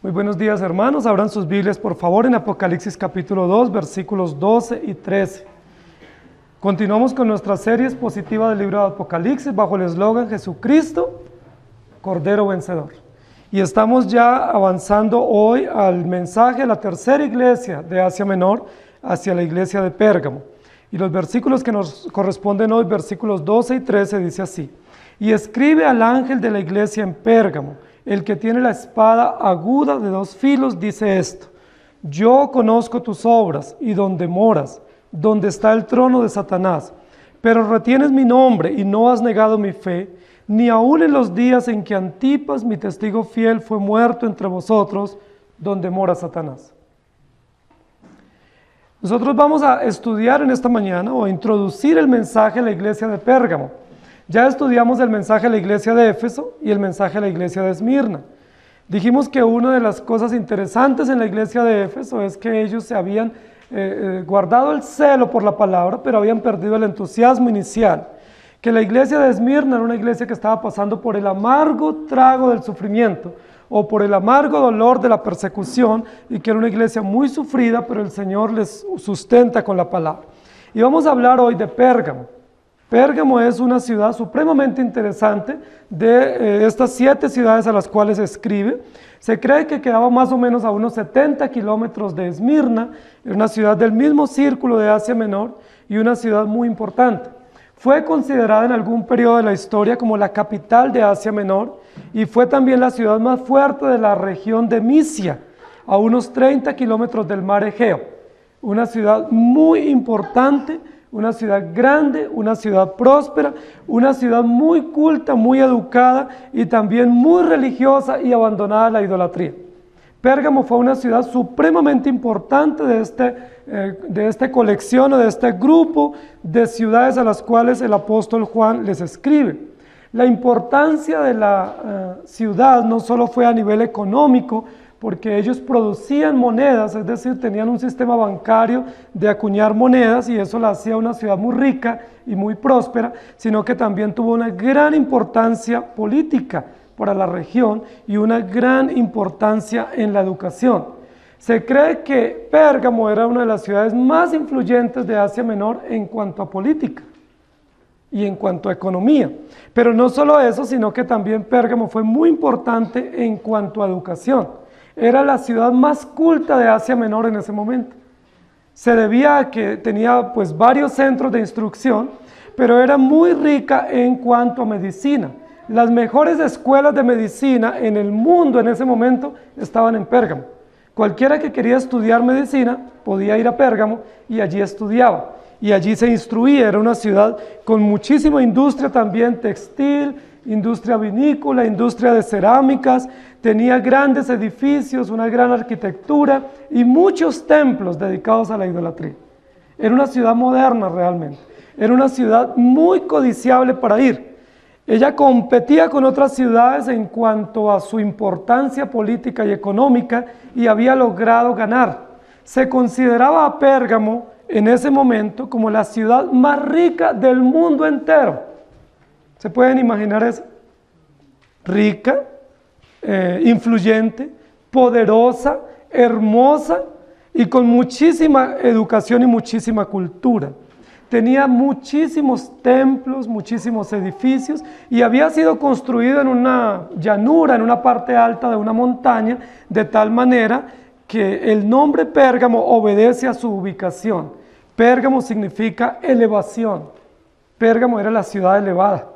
Muy buenos días, hermanos. Abran sus Biblias, por favor, en Apocalipsis capítulo 2, versículos 12 y 13. Continuamos con nuestra serie expositiva del libro de Apocalipsis bajo el eslogan Jesucristo, Cordero Vencedor. Y estamos ya avanzando hoy al mensaje de la tercera iglesia de Asia Menor, hacia la iglesia de Pérgamo. Y los versículos que nos corresponden hoy, versículos 12 y 13, dice así: Y escribe al ángel de la iglesia en Pérgamo, el que tiene la espada aguda de dos filos, dice esto: Yo conozco tus obras y donde moras, donde está el trono de Satanás, pero retienes mi nombre y no has negado mi fe, ni aun en los días en que Antipas, mi testigo fiel, fue muerto entre vosotros, donde mora Satanás. Nosotros vamos a estudiar en esta mañana o a introducir el mensaje a la iglesia de Pérgamo. Ya estudiamos el mensaje a la iglesia de Éfeso y el mensaje a la iglesia de Esmirna. Dijimos que una de las cosas interesantes en la iglesia de Éfeso es que ellos se habían guardado el celo por la palabra, pero habían perdido el entusiasmo inicial. Que la iglesia de Esmirna era una iglesia que estaba pasando por el amargo trago del sufrimiento o por el amargo dolor de la persecución, y que era una iglesia muy sufrida, pero el Señor les sustenta con la palabra. Y vamos a hablar hoy de Pérgamo. Pérgamo es una ciudad supremamente interesante de estas 7 ciudades a las cuales se escribe. Se cree que quedaba más o menos a unos 70 kilómetros de Esmirna, una ciudad del mismo círculo de Asia Menor y una ciudad muy importante. Fue considerada en algún periodo de la historia como la capital de Asia Menor y fue también la ciudad más fuerte de la región de Misia, a unos 30 kilómetros del mar Egeo. Una ciudad muy importante, una ciudad grande, una ciudad próspera, una ciudad muy culta, muy educada y también muy religiosa y abandonada a la idolatría. Pérgamo fue una ciudad supremamente importante de esta colección o de este grupo de ciudades a las cuales el apóstol Juan les escribe. La importancia de la ciudad no solo fue a nivel económico, porque ellos producían monedas, es decir, tenían un sistema bancario de acuñar monedas y eso la hacía una ciudad muy rica y muy próspera, sino que también tuvo una gran importancia política para la región y una gran importancia en la educación. Se cree que Pérgamo era una de las ciudades más influyentes de Asia Menor en cuanto a política y en cuanto a economía. Pero no solo eso, sino que también Pérgamo fue muy importante en cuanto a educación. Era la ciudad más culta de Asia Menor en ese momento. Se debía a que tenía pues varios centros de instrucción, pero era muy rica en cuanto a medicina. Las mejores escuelas de medicina en el mundo en ese momento estaban en Pérgamo. Cualquiera que quería estudiar medicina podía ir a Pérgamo y allí estudiaba. Y allí se instruía. Era una ciudad con muchísima industria también textil, industria vinícola, industria de cerámicas, tenía grandes edificios, una gran arquitectura y muchos templos dedicados a la idolatría. Era una ciudad moderna realmente, era una ciudad muy codiciable para ir. Ella competía con otras ciudades en cuanto a su importancia política y económica y había logrado ganar. Se consideraba a Pérgamo en ese momento como la ciudad más rica del mundo entero. ¿Se pueden imaginar eso? Rica, influyente, poderosa, hermosa y con muchísima educación y muchísima cultura. Tenía muchísimos templos, muchísimos edificios y había sido construido en una llanura, en una parte alta de una montaña, de tal manera que el nombre Pérgamo obedece a su ubicación. Pérgamo significa elevación. Pérgamo era la ciudad elevada.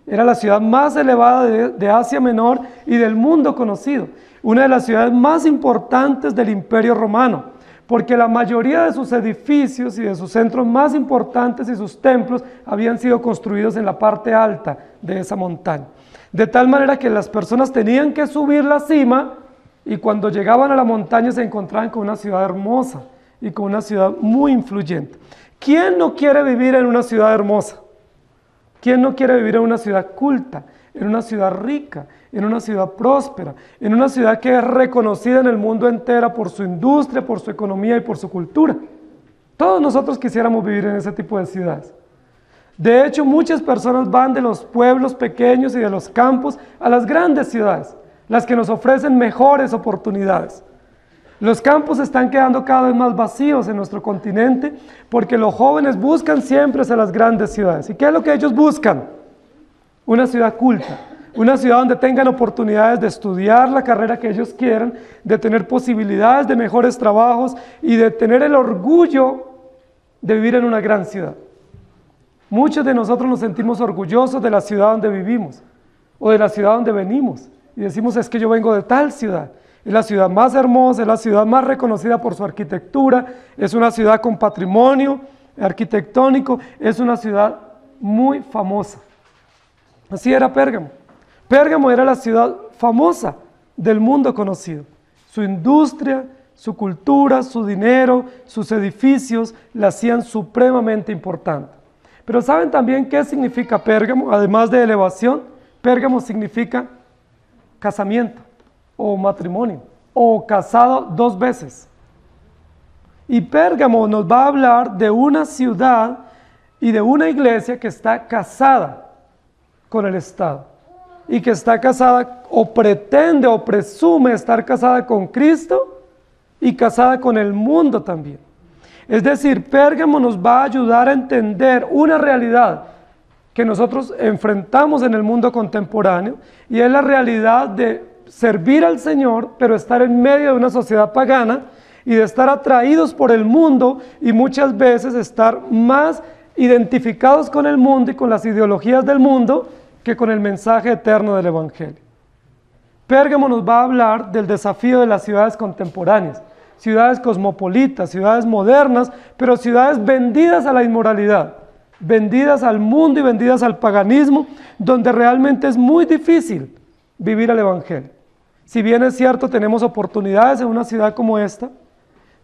Era la ciudad más elevada de Asia Menor y del mundo conocido. Una de las ciudades más importantes del Imperio Romano, porque la mayoría de sus edificios y de sus centros más importantes y sus templos habían sido construidos en la parte alta de esa montaña. De tal manera que las personas tenían que subir la cima y cuando llegaban a la montaña se encontraban con una ciudad hermosa y con una ciudad muy influyente. ¿Quién no quiere vivir en una ciudad hermosa? ¿Quién no quiere vivir en una ciudad culta, en una ciudad rica, en una ciudad próspera, en una ciudad que es reconocida en el mundo entero por su industria, por su economía y por su cultura? Todos nosotros quisiéramos vivir en ese tipo de ciudades. De hecho, muchas personas van de los pueblos pequeños y de los campos a las grandes ciudades, las que nos ofrecen mejores oportunidades. Los campos están quedando cada vez más vacíos en nuestro continente porque los jóvenes buscan siempre hacia las grandes ciudades. ¿Y qué es lo que ellos buscan? Una ciudad culta, una ciudad donde tengan oportunidades de estudiar la carrera que ellos quieran, de tener posibilidades de mejores trabajos y de tener el orgullo de vivir en una gran ciudad. Muchos de nosotros nos sentimos orgullosos de la ciudad donde vivimos o de la ciudad donde venimos y decimos, es que yo vengo de tal ciudad. Es la ciudad más hermosa, es la ciudad más reconocida por su arquitectura, es una ciudad con patrimonio arquitectónico, es una ciudad muy famosa. Así era Pérgamo. Pérgamo era la ciudad famosa del mundo conocido. Su industria, su cultura, su dinero, sus edificios la hacían supremamente importante. Pero ¿saben también qué significa Pérgamo? Además de elevación, Pérgamo significa casamiento o matrimonio, o casado 2 veces. Y Pérgamo nos va a hablar de una ciudad y de una iglesia que está casada con el Estado, y que está casada o pretende o presume estar casada con Cristo y casada con el mundo también. Es decir, Pérgamo nos va a ayudar a entender una realidad que nosotros enfrentamos en el mundo contemporáneo, y es la realidad de servir al Señor, pero estar en medio de una sociedad pagana y de estar atraídos por el mundo y muchas veces estar más identificados con el mundo y con las ideologías del mundo que con el mensaje eterno del Evangelio. Pérgamo nos va a hablar del desafío de las ciudades contemporáneas, ciudades cosmopolitas, ciudades modernas, pero ciudades vendidas a la inmoralidad, vendidas al mundo y vendidas al paganismo, donde realmente es muy difícil vivir el Evangelio. Si bien es cierto, tenemos oportunidades en una ciudad como esta,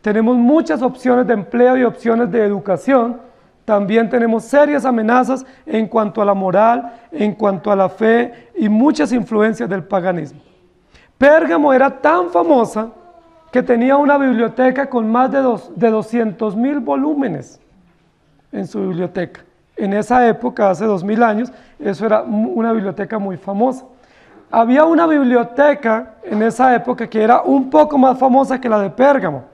tenemos muchas opciones de empleo y opciones de educación, también tenemos serias amenazas en cuanto a la moral, en cuanto a la fe y muchas influencias del paganismo. Pérgamo era tan famosa que tenía una biblioteca con más de 200,000 volúmenes en su biblioteca. En esa época, hace 2000 años, eso era una biblioteca muy famosa. Había una biblioteca en esa época que era un poco más famosa que la de Pérgamo,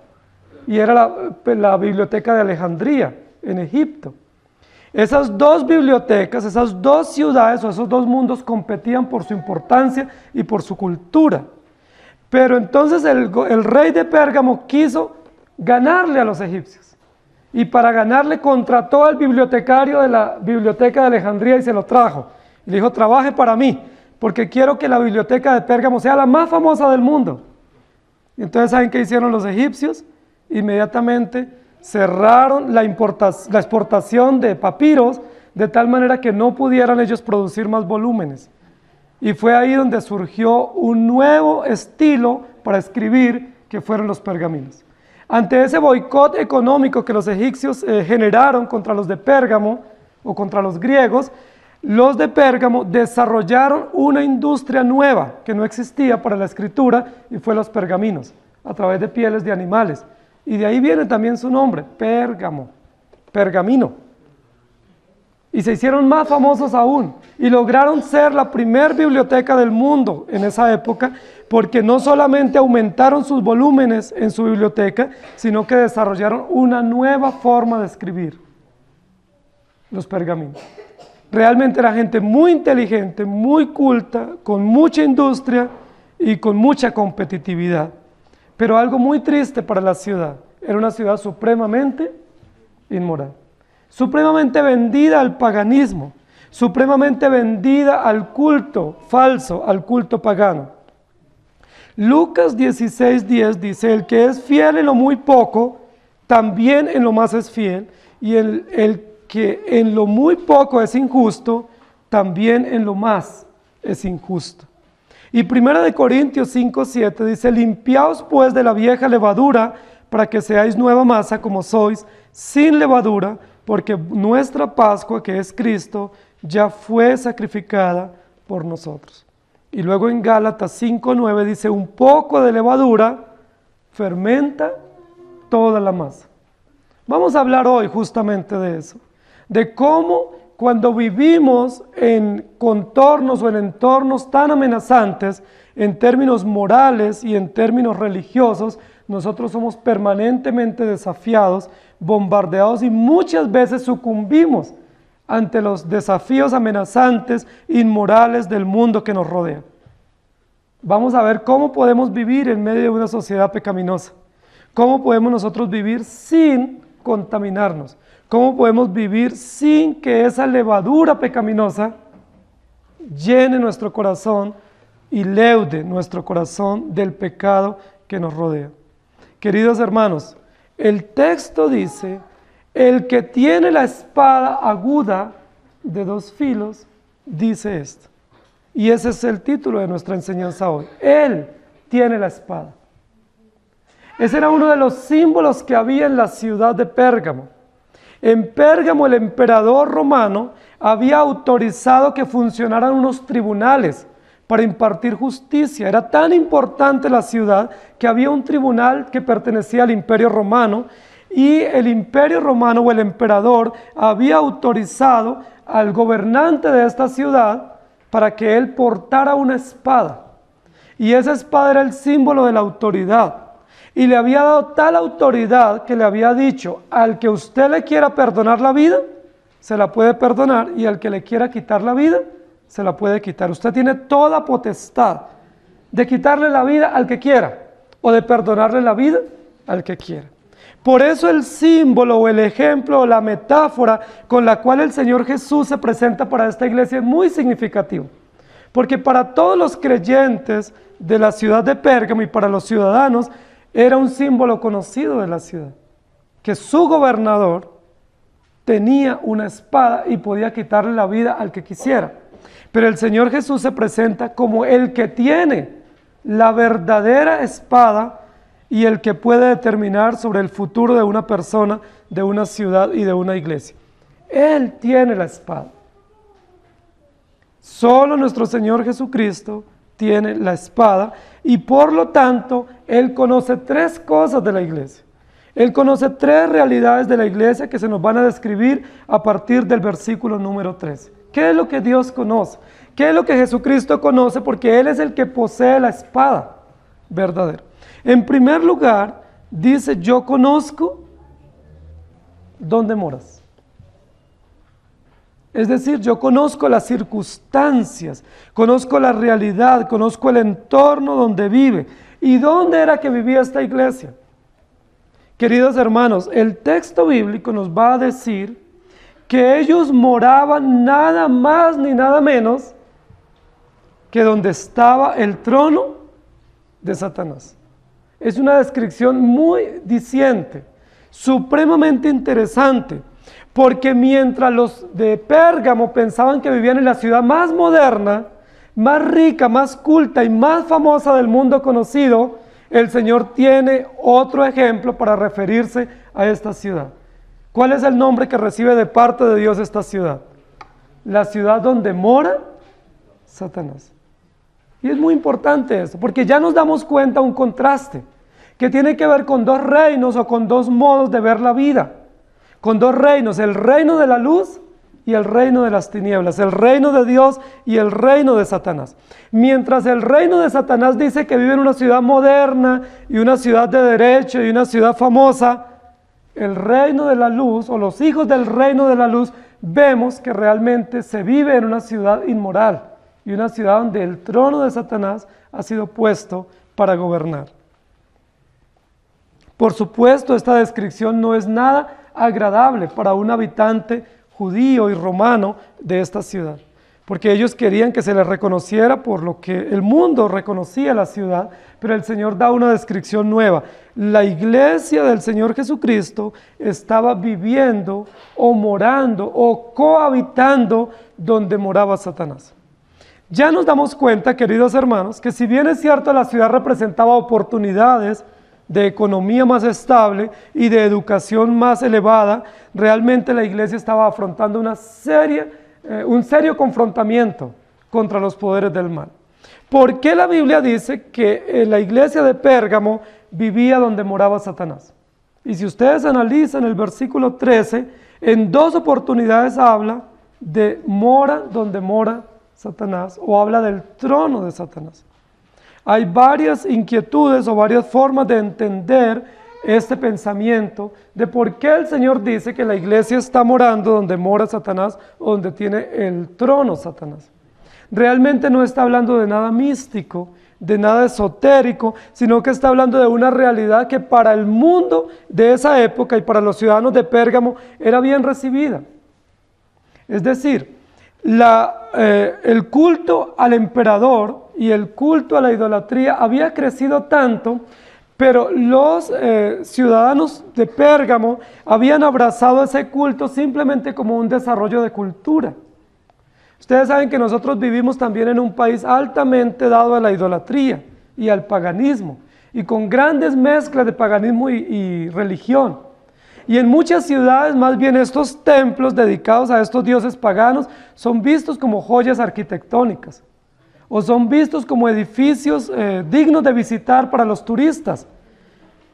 y era la biblioteca de Alejandría, en Egipto. Esas 2 bibliotecas, esas 2 ciudades o esos 2 mundos competían por su importancia y por su cultura. Pero entonces el rey de Pérgamo quiso ganarle a los egipcios, y para ganarle contrató al bibliotecario de la biblioteca de Alejandría y se lo trajo. Y le dijo, trabaje para mí, porque quiero que la biblioteca de Pérgamo sea la más famosa del mundo. Y entonces, ¿saben qué hicieron los egipcios? Inmediatamente cerraron la exportación de papiros, de tal manera que no pudieran ellos producir más volúmenes. Y fue ahí donde surgió un nuevo estilo para escribir, que fueron los pergaminos. Ante ese boicot económico que los egipcios generaron contra los de Pérgamo, o contra los griegos, los de Pérgamo desarrollaron una industria nueva que no existía para la escritura, y fue los pergaminos, a través de pieles de animales. Y de ahí viene también su nombre, Pérgamo, pergamino. Y se hicieron más famosos aún, y lograron ser la primer biblioteca del mundo en esa época, porque no solamente aumentaron sus volúmenes en su biblioteca, sino que desarrollaron una nueva forma de escribir, los pergaminos. Realmente era gente muy inteligente, muy culta, con mucha industria y con mucha competitividad. Pero algo muy triste para la ciudad, era una ciudad supremamente inmoral, supremamente vendida al paganismo, supremamente vendida al culto falso, al culto pagano. Lucas 16:10 dice, el que es fiel en lo muy poco, también en lo más es fiel, y el que en lo muy poco es injusto, también en lo más es injusto. Y 1 Corintios 5:7 dice, limpiaos pues de la vieja levadura, para que seáis nueva masa como sois, sin levadura, porque nuestra Pascua, que es Cristo, ya fue sacrificada por nosotros. Y luego en Gálatas 5:9 dice, un poco de levadura fermenta toda la masa. Vamos a hablar hoy justamente de eso, de cómo cuando vivimos en contornos o en entornos tan amenazantes, En términos morales y en términos religiosos, nosotros somos permanentemente desafiados, bombardeados y muchas veces sucumbimos ante los desafíos amenazantes, inmorales del mundo que nos rodea. Vamos a ver cómo podemos vivir en medio de una sociedad pecaminosa. Cómo podemos nosotros vivir sin contaminarnos. Cómo podemos vivir sin que esa levadura pecaminosa llene nuestro corazón y leude nuestro corazón del pecado que nos rodea. Queridos hermanos, el texto dice: el que tiene la espada aguda de dos filos, dice esto. Y ese es el título de nuestra enseñanza hoy. Él tiene la espada. Ese era uno de los símbolos que había en la ciudad de Pérgamo. En Pérgamo el emperador romano había autorizado que funcionaran unos tribunales para impartir justicia. Era tan importante la ciudad que había un tribunal que pertenecía al Imperio Romano, y el Imperio Romano o el emperador había autorizado al gobernante de esta ciudad para que él portara una espada. Y esa espada era el símbolo de la autoridad. Y le había dado tal autoridad que le había dicho: al que usted le quiera perdonar la vida, se la puede perdonar, y al que le quiera quitar la vida, se la puede quitar. Usted tiene toda potestad de quitarle la vida al que quiera, o de perdonarle la vida al que quiera. Por eso el símbolo o el ejemplo o la metáfora con la cual el Señor Jesús se presenta para esta iglesia es muy significativo. Porque para todos los creyentes de la ciudad de Pérgamo y para los ciudadanos, era un símbolo conocido de la ciudad, que su gobernador tenía una espada y podía quitarle la vida al que quisiera. Pero el Señor Jesús se presenta como el que tiene la verdadera espada y el que puede determinar sobre el futuro de una persona, de una ciudad y de una iglesia. Él tiene la espada. Solo nuestro Señor Jesucristo tiene la espada, y por lo tanto Él conoce tres cosas de la iglesia. Él conoce tres realidades de la iglesia que se nos van a describir a partir del versículo número 13. ¿Qué es lo que Dios conoce? ¿Qué es lo que Jesucristo conoce? Porque Él es el que posee la espada verdadera. En primer lugar, dice: yo conozco dónde moras. Es decir, yo conozco las circunstancias, conozco la realidad, conozco el entorno donde vive. ¿Y dónde era que vivía esta iglesia? Queridos hermanos, el texto bíblico nos va a decir que ellos moraban nada más ni nada menos que donde estaba el trono de Satanás. Es una descripción muy diciente, supremamente interesante, porque mientras los de Pérgamo pensaban que vivían en la ciudad más moderna, más rica, más culta y más famosa del mundo conocido, el Señor tiene otro ejemplo para referirse a esta ciudad. ¿Cuál es el nombre que recibe de parte de Dios esta ciudad? La ciudad donde mora Satanás. Y es muy importante esto, porque ya nos damos cuenta un contraste que tiene que ver con dos reinos o con dos modos de ver la vida. Con dos reinos: el reino de la luz y el reino de las tinieblas, el reino de Dios y el reino de Satanás. Mientras el reino de Satanás dice que vive en una ciudad moderna y una ciudad de derecho y una ciudad famosa, el reino de la luz, o los hijos del reino de la luz, vemos que realmente se vive en una ciudad inmoral y una ciudad donde el trono de Satanás ha sido puesto para gobernar. Por supuesto, esta descripción no es nada agradable para un habitante judío y romano de esta ciudad, porque ellos querían que se les reconociera por lo que el mundo reconocía la ciudad, pero el Señor da una descripción nueva. La iglesia del Señor Jesucristo estaba viviendo o morando o cohabitando donde moraba Satanás. Ya nos damos cuenta, queridos hermanos, que si bien es cierto la ciudad representaba oportunidades de economía más estable y de educación más elevada, realmente la iglesia estaba afrontando un serio confrontamiento contra los poderes del mal. ¿Por qué la Biblia dice que la iglesia de Pérgamo vivía donde moraba Satanás? Y si ustedes analizan el versículo 13, en dos oportunidades habla de mora donde mora Satanás, o habla del trono de Satanás. Hay varias inquietudes o varias formas de entender este pensamiento de por qué el Señor dice que la iglesia está morando donde mora Satanás o donde tiene el trono Satanás. Realmente no está hablando de nada místico, de nada esotérico, sino que está hablando de una realidad que para el mundo de esa época y para los ciudadanos de Pérgamo era bien recibida. Es decir, el culto al emperador y el culto a la idolatría había crecido tanto, pero los ciudadanos de Pérgamo habían abrazado ese culto simplemente como un desarrollo de cultura. Ustedes saben que nosotros vivimos también en un país altamente dado a la idolatría y al paganismo, y con grandes mezclas de paganismo y religión. Y en muchas ciudades, más bien, estos templos dedicados a estos dioses paganos son vistos como joyas arquitectónicas, o son vistos como edificios dignos de visitar para los turistas,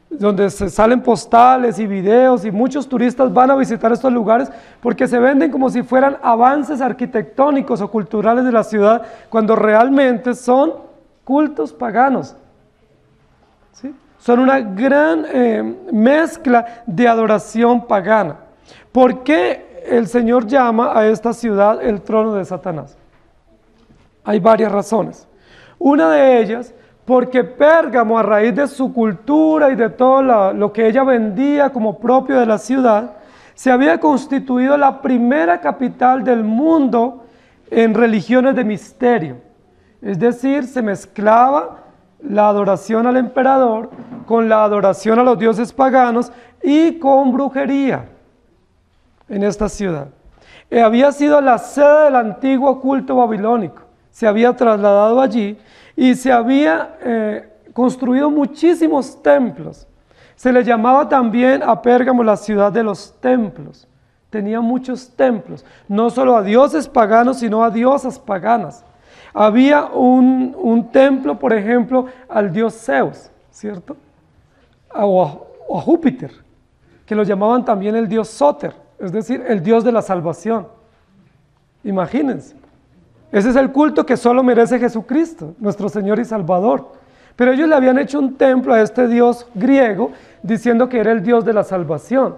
donde se salen postales y videos y muchos turistas van a visitar estos lugares porque se venden como si fueran avances arquitectónicos o culturales de la ciudad, cuando realmente son cultos paganos. ¿Sí? Son una gran mezcla de adoración pagana. ¿Por qué el Señor llama a esta ciudad el trono de Satanás? Hay varias razones. Una de ellas, porque Pérgamo, a raíz de su cultura y de todo lo que ella vendía como propio de la ciudad, se había constituido la primera capital del mundo en religiones de misterio. Es decir, se mezclaba la adoración al emperador con la adoración a los dioses paganos y con brujería en esta ciudad. Había sido la sede del antiguo culto babilónico, se había trasladado allí y se había construido muchísimos templos. Se le llamaba también a Pérgamo la ciudad de los templos. Tenía muchos templos, no solo a dioses paganos, sino a diosas paganas. Había un templo, por ejemplo, al dios Zeus, ¿cierto? O a Júpiter, que lo llamaban también el dios Sóter, es decir, el dios de la salvación. Imagínense. Ese es el culto que solo merece Jesucristo, nuestro Señor y Salvador. Pero ellos le habían hecho un templo a este dios griego, diciendo que era el dios de la salvación.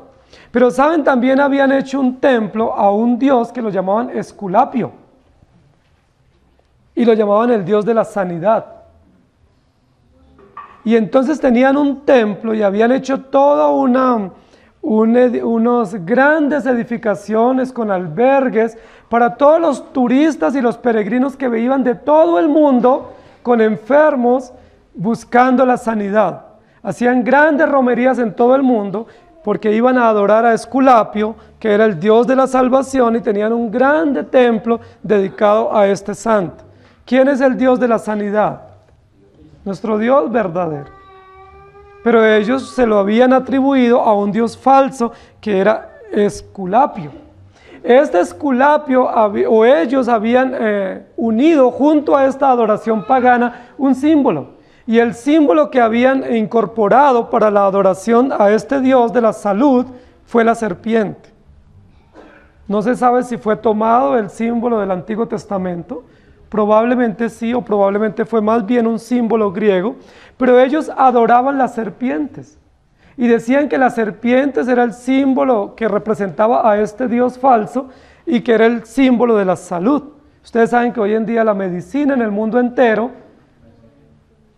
Pero saben, también habían hecho un templo a un dios que lo llamaban Esculapio. Y lo llamaban el dios de la sanidad. Y entonces tenían un templo y habían hecho toda unas grandes edificaciones con albergues para todos los turistas y los peregrinos que iban de todo el mundo con enfermos buscando la sanidad. Hacían grandes romerías en todo el mundo porque iban a adorar a Esculapio, que era el dios de la salvación, y tenían un grande templo dedicado a este santo. ¿Quién es el dios de la sanidad? Nuestro Dios verdadero. Pero ellos se lo habían atribuido a un dios falso que era Esculapio. Este Esculapio, o ellos habían unido junto a esta adoración pagana un símbolo. Y el símbolo que habían incorporado para la adoración a este dios de la salud fue la serpiente. No se sabe si fue tomado el símbolo del Antiguo Testamento. Probablemente sí, o probablemente fue más bien un símbolo griego, pero ellos adoraban las serpientes y decían que las serpientes era el símbolo que representaba a este dios falso y que era el símbolo de la salud. Ustedes saben que hoy en día la medicina en el mundo entero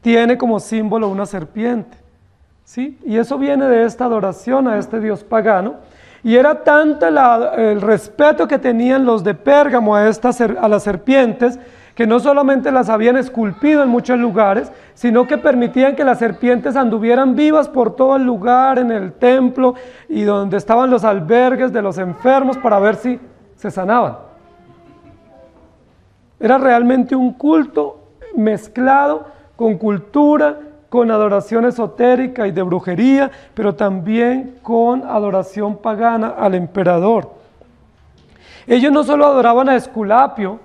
tiene como símbolo una serpiente, ¿sí? Y eso viene de esta adoración a este dios pagano. Y era tanto el respeto que tenían los de Pérgamo a las serpientes, que no solamente las habían esculpido en muchos lugares, sino que permitían que las serpientes anduvieran vivas por todo el lugar, en el templo y donde estaban los albergues de los enfermos para ver si se sanaban. Era realmente un culto mezclado con cultura, con adoración esotérica y de brujería, pero también con adoración pagana al emperador. Ellos no solo adoraban a Esculapio,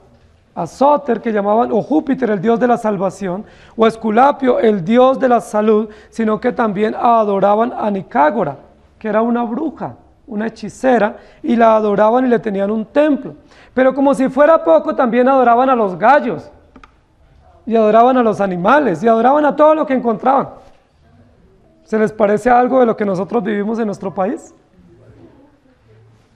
a Sóter, que llamaban, o Júpiter, el dios de la salvación, o a Esculapio, el dios de la salud, sino que también adoraban a Nicágora, que era una bruja, una hechicera, y la adoraban y le tenían un templo. Pero como si fuera poco, también adoraban a los gallos. y adoraban a los animales y adoraban a todo lo que encontraban. ¿Se les parece algo de lo que nosotros vivimos en nuestro país?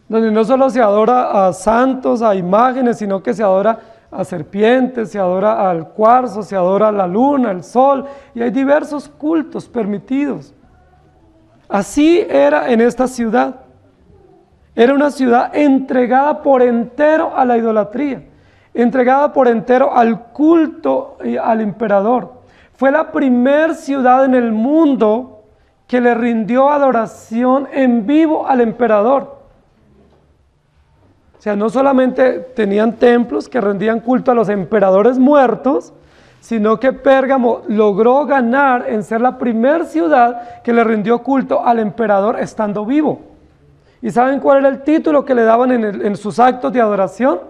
Donde no solo se adora a santos, a imágenes, sino que se adora a serpientes, se adora al cuarzo, se adora a la luna, al sol, y hay diversos cultos permitidos. Así era en esta ciudad. Era una ciudad entregada por entero a la idolatría, entregada por entero al culto y al emperador. Fue la primer ciudad en el mundo que le rindió adoración en vivo al emperador. O sea, no solamente tenían templos que rendían culto a los emperadores muertos, sino que Pérgamo logró ganar en ser la primera ciudad que le rindió culto al emperador estando vivo. ¿Y saben cuál era el título que le daban en sus actos de adoración?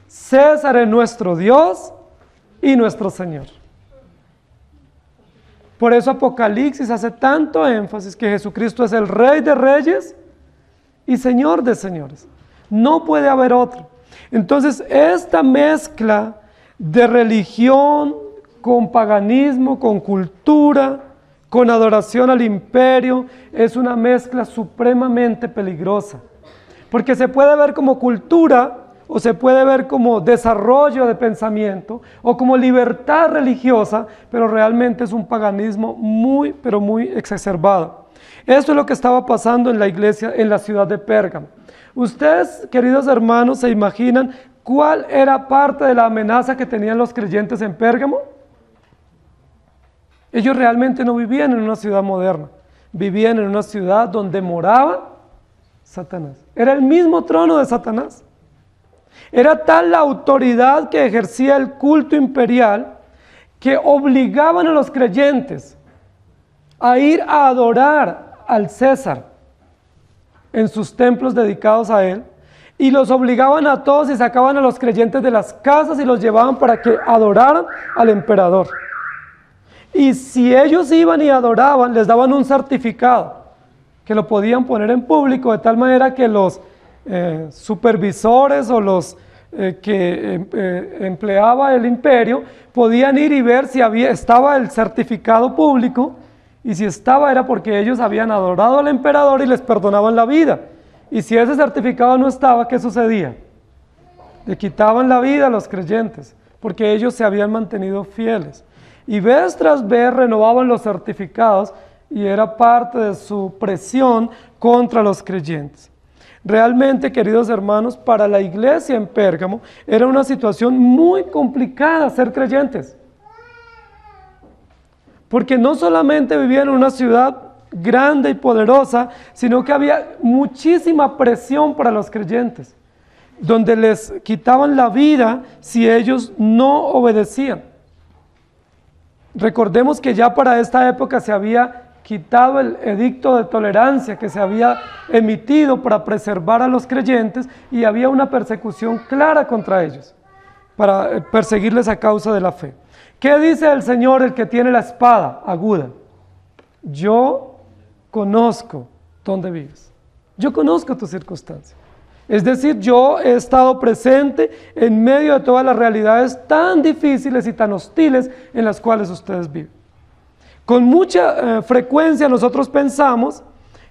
César es nuestro Dios y nuestro Señor. Por eso Apocalipsis hace tanto énfasis que Jesucristo es el Rey de Reyes y Señor de Señores. No puede haber otro. Entonces, esta mezcla de religión con paganismo, con cultura, con adoración al imperio, es una mezcla supremamente peligrosa. Porque se puede ver como cultura, o se puede ver como desarrollo de pensamiento, o como libertad religiosa, pero realmente es un paganismo muy, pero muy exacerbado. Esto es lo que estaba pasando en la iglesia, en la ciudad de Pérgamo. Ustedes, queridos hermanos, ¿se imaginan cuál era parte de la amenaza que tenían los creyentes en Pérgamo? Ellos realmente no vivían en una ciudad moderna, vivían en una ciudad donde moraba Satanás. Era el mismo trono de Satanás. Era tal la autoridad que ejercía el culto imperial que obligaban a los creyentes a ir a adorar al César en sus templos dedicados a él, y los obligaban a todos y sacaban a los creyentes de las casas y los llevaban para que adoraran al emperador. Y si ellos iban y adoraban, les daban un certificado que lo podían poner en público, de tal manera que los supervisores o los que empleaba el imperio podían ir y ver si estaba el certificado público. Y si estaba era porque ellos habían adorado al emperador y les perdonaban la vida. Y si ese certificado no estaba, ¿qué sucedía? Le quitaban la vida a los creyentes, porque ellos se habían mantenido fieles. Y vez tras vez renovaban los certificados y era parte de su presión contra los creyentes. Realmente, queridos hermanos, para la iglesia en Pérgamo era una situación muy complicada ser creyentes. Porque no solamente vivían en una ciudad grande y poderosa, sino que había muchísima presión para los creyentes, donde les quitaban la vida si ellos no obedecían. Recordemos que ya para esta época se había quitado el edicto de tolerancia que se había emitido para preservar a los creyentes y había una persecución clara contra ellos, para perseguirles a causa de la fe. ¿Qué dice el Señor, el que tiene la espada aguda? Yo conozco dónde vives. Yo conozco tu circunstancia. Es decir, yo he estado presente en medio de todas las realidades tan difíciles y tan hostiles en las cuales ustedes viven. Con mucha frecuencia nosotros pensamos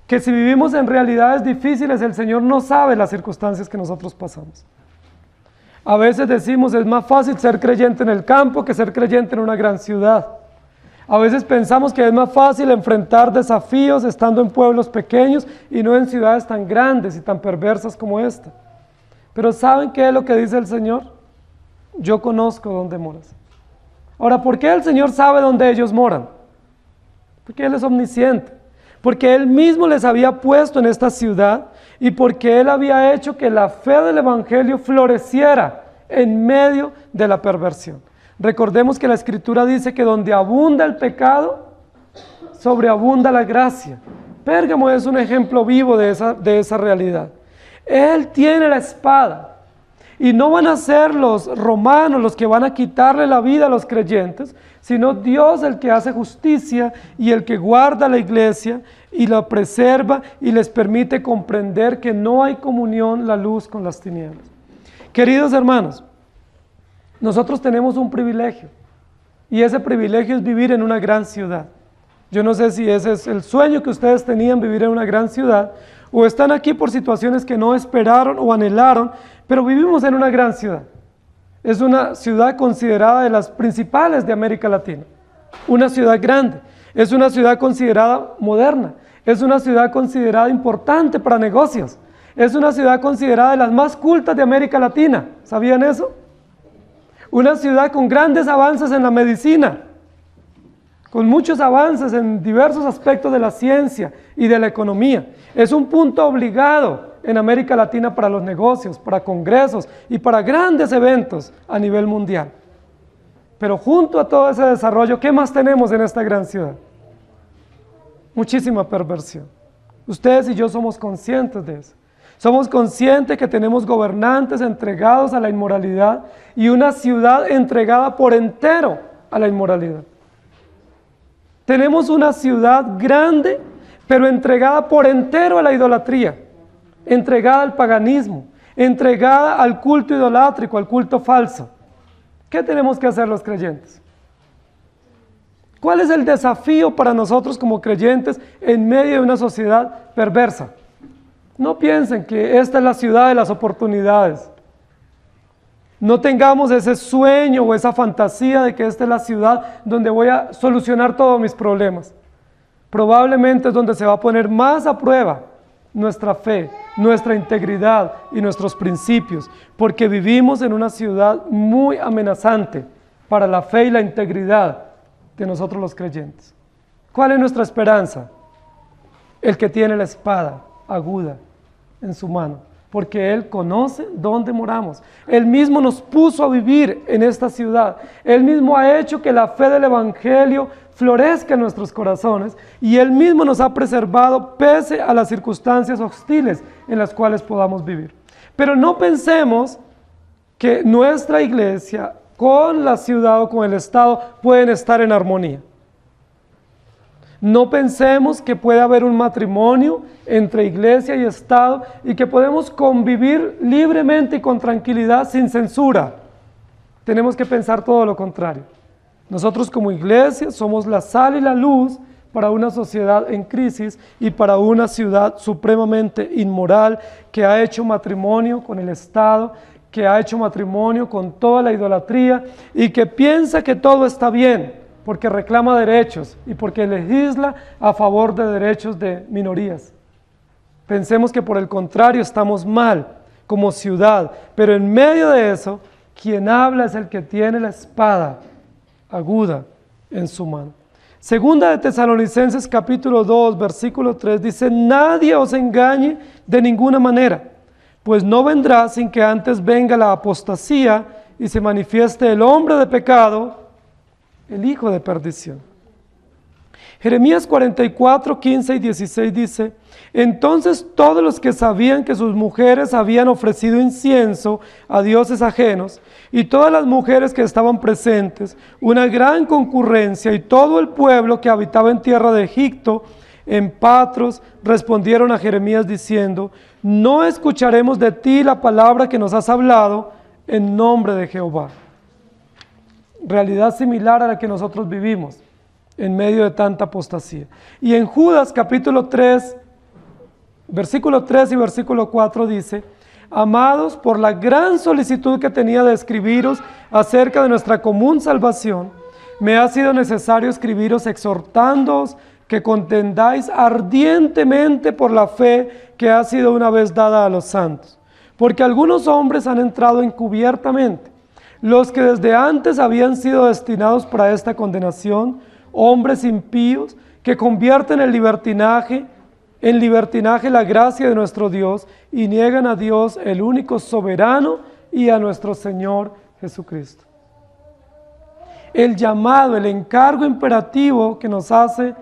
que si vivimos en realidades difíciles, el Señor no sabe las circunstancias que nosotros pasamos. A veces decimos, es más fácil ser creyente en el campo que ser creyente en una gran ciudad. A veces pensamos que es más fácil enfrentar desafíos estando en pueblos pequeños y no en ciudades tan grandes y tan perversas como esta. Pero ¿saben qué es lo que dice el Señor? Yo conozco dónde moras. Ahora, ¿por qué el Señor sabe dónde ellos moran? Porque Él es omnisciente. Porque Él mismo les había puesto en esta ciudad y porque Él había hecho que la fe del Evangelio floreciera en medio de la perversión. Recordemos que la Escritura dice que donde abunda el pecado, sobreabunda la gracia. Pérgamo es un ejemplo vivo de esa realidad. Él tiene la espada. Y no van a ser los romanos los que van a quitarle la vida a los creyentes, sino Dios el que hace justicia y el que guarda la iglesia y la preserva y les permite comprender que no hay comunión la luz con las tinieblas. Queridos hermanos, nosotros tenemos un privilegio. y ese privilegio es vivir en una gran ciudad. Yo no sé si ese es el sueño que ustedes tenían, vivir en una gran ciudad, o están aquí por situaciones que no esperaron o anhelaron, pero vivimos en una gran ciudad. Es una ciudad considerada de las principales de América Latina, una ciudad grande, es una ciudad considerada moderna, es una ciudad considerada importante para negocios, es una ciudad considerada de las más cultas de América Latina. ¿Sabían eso? Una ciudad con grandes avances en la medicina, con muchos avances en diversos aspectos de la ciencia y de la economía. Es un punto obligado en América Latina para los negocios, para congresos y para grandes eventos a nivel mundial. Pero junto a todo ese desarrollo, ¿qué más tenemos en esta gran ciudad? Muchísima perversión. Ustedes y yo somos conscientes de eso. Somos conscientes que tenemos gobernantes entregados a la inmoralidad y una ciudad entregada por entero a la inmoralidad. Tenemos una ciudad grande, pero entregada por entero a la idolatría, entregada al paganismo, entregada al culto idolátrico, al culto falso. ¿Qué tenemos que hacer los creyentes? ¿Cuál es el desafío para nosotros como creyentes en medio de una sociedad perversa? No piensen que esta es la ciudad de las oportunidades. No tengamos ese sueño o esa fantasía de que esta es la ciudad donde voy a solucionar todos mis problemas. Probablemente es donde se va a poner más a prueba nuestra fe, nuestra integridad y nuestros principios, porque vivimos en una ciudad muy amenazante para la fe y la integridad de nosotros los creyentes. ¿Cuál es nuestra esperanza? El que tiene la espada aguda en su mano, porque Él conoce dónde moramos. Él mismo nos puso a vivir en esta ciudad. Él mismo ha hecho que la fe del Evangelio florezca en nuestros corazones y Él mismo nos ha preservado pese a las circunstancias hostiles en las cuales podamos vivir. Pero no pensemos que nuestra iglesia con la ciudad o con el Estado pueden estar en armonía. No pensemos que puede haber un matrimonio entre iglesia y Estado y que podemos convivir libremente y con tranquilidad sin censura. Tenemos que pensar todo lo contrario. Nosotros como iglesia somos la sal y la luz para una sociedad en crisis y para una ciudad supremamente inmoral que ha hecho matrimonio con el Estado, que ha hecho matrimonio con toda la idolatría y que piensa que todo está bien porque reclama derechos y porque legisla a favor de derechos de minorías. Pensemos que por el contrario estamos mal como ciudad, pero en medio de eso, quien habla es el que tiene la espada aguda en su mano. Segunda de Tesalonicenses capítulo 2, versículo 3 dice: nadie os engañe de ninguna manera, pues no vendrá sin que antes venga la apostasía y se manifieste el hombre de pecado, el hijo de perdición. Jeremías 44, 15 y 16 dice: entonces todos los que sabían que sus mujeres habían ofrecido incienso a dioses ajenos, y todas las mujeres que estaban presentes, una gran concurrencia, y todo el pueblo que habitaba en tierra de Egipto, en Patros, respondieron a Jeremías diciendo: no escucharemos de ti la palabra que nos has hablado en nombre de Jehová. Realidad similar a la que nosotros vivimos en medio de tanta apostasía. Y en Judas capítulo 3, versículo 3 y versículo 4 dice: amados, por la gran solicitud que tenía de escribiros acerca de nuestra común salvación, me ha sido necesario escribiros exhortándoos que contendáis ardientemente por la fe que ha sido una vez dada a los santos. Porque algunos hombres han entrado encubiertamente, los que desde antes habían sido destinados para esta condenación, hombres impíos que convierten en libertinaje la gracia de nuestro Dios y niegan a Dios, el único soberano, y a nuestro Señor Jesucristo. El llamado, el encargo imperativo que nos hace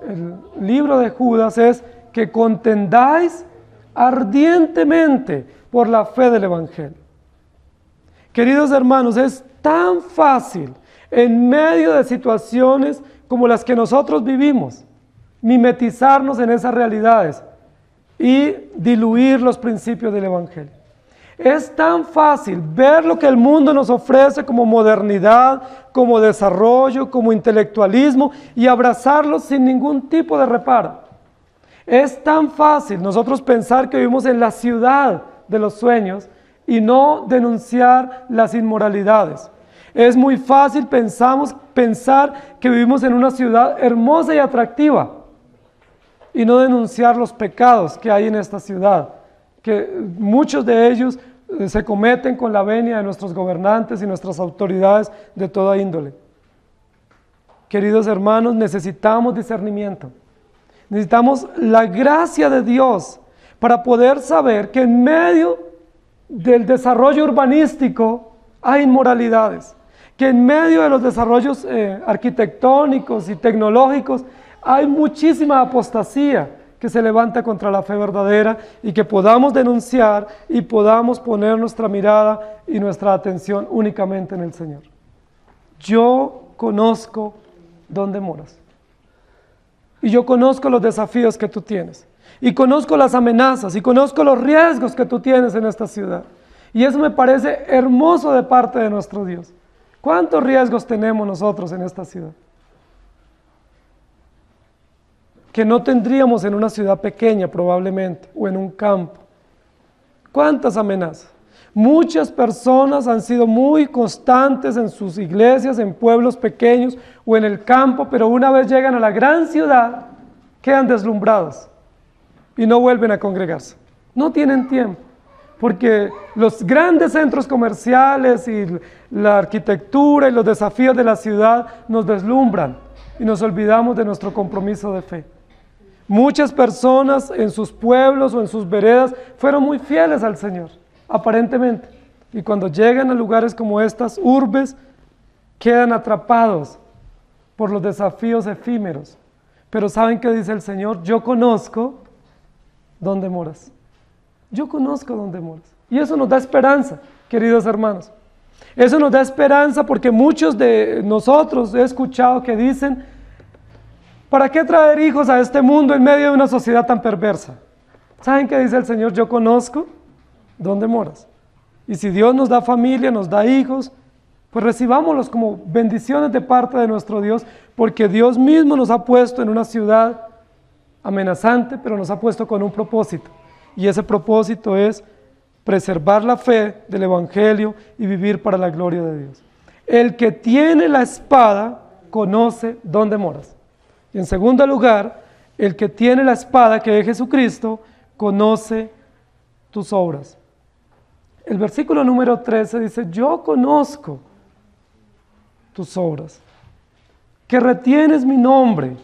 el libro de Judas es que contendáis ardientemente por la fe del Evangelio. Queridos hermanos, es tan fácil en medio de situaciones como las que nosotros vivimos, mimetizarnos en esas realidades y diluir los principios del Evangelio. Es tan fácil ver lo que el mundo nos ofrece como modernidad, como desarrollo, como intelectualismo y abrazarlo sin ningún tipo de reparo. Es tan fácil nosotros pensar que vivimos en la ciudad de los sueños y no denunciar las inmoralidades. Es muy fácil pensar que vivimos en una ciudad hermosa y atractiva y no denunciar los pecados que hay en esta ciudad, que muchos de ellos se cometen con la venia de nuestros gobernantes y nuestras autoridades de toda índole. Queridos hermanos, necesitamos discernimiento. Necesitamos la gracia de Dios para poder saber que en medio del desarrollo urbanístico hay inmoralidades, que en medio de los desarrollos arquitectónicos y tecnológicos hay muchísima apostasía que se levanta contra la fe verdadera y que podamos denunciar y podamos poner nuestra mirada y nuestra atención únicamente en el Señor. Yo conozco dónde moras. Y yo conozco los desafíos que tú tienes. Y conozco las amenazas y conozco los riesgos que tú tienes en esta ciudad. Y eso me parece hermoso de parte de nuestro Dios. ¿Cuántos riesgos tenemos nosotros en esta ciudad? Que no tendríamos en una ciudad pequeña probablemente, o en un campo. ¿Cuántas amenazas? Muchas personas han sido muy constantes en sus iglesias, en pueblos pequeños o en el campo, pero una vez llegan a la gran ciudad, quedan deslumbrados y no vuelven a congregarse. No tienen tiempo, porque los grandes centros comerciales y la arquitectura y los desafíos de la ciudad nos deslumbran y nos olvidamos de nuestro compromiso de fe. Muchas personas en sus pueblos o en sus veredas fueron muy fieles al Señor, aparentemente, y cuando llegan a lugares como estas urbes, quedan atrapados por los desafíos efímeros. Pero ¿saben qué dice el Señor? Yo conozco dónde moras. Yo conozco dónde moras. Y eso nos da esperanza, queridos hermanos. Eso nos da esperanza porque muchos de nosotros he escuchado que dicen: ¿para qué traer hijos a este mundo en medio de una sociedad tan perversa? ¿Saben qué dice el Señor? Yo conozco dónde moras. Y si Dios nos da familia, nos da hijos, pues recibámoslos como bendiciones de parte de nuestro Dios, porque Dios mismo nos ha puesto en una ciudad amenazante, pero nos ha puesto con un propósito. Y ese propósito es preservar la fe del Evangelio y vivir para la gloria de Dios. El que tiene la espada conoce dónde moras. Y en segundo lugar, el que tiene la espada, que es Jesucristo, conoce tus obras. El versículo número 13 dice: yo conozco tus obras, que retienes mi nombre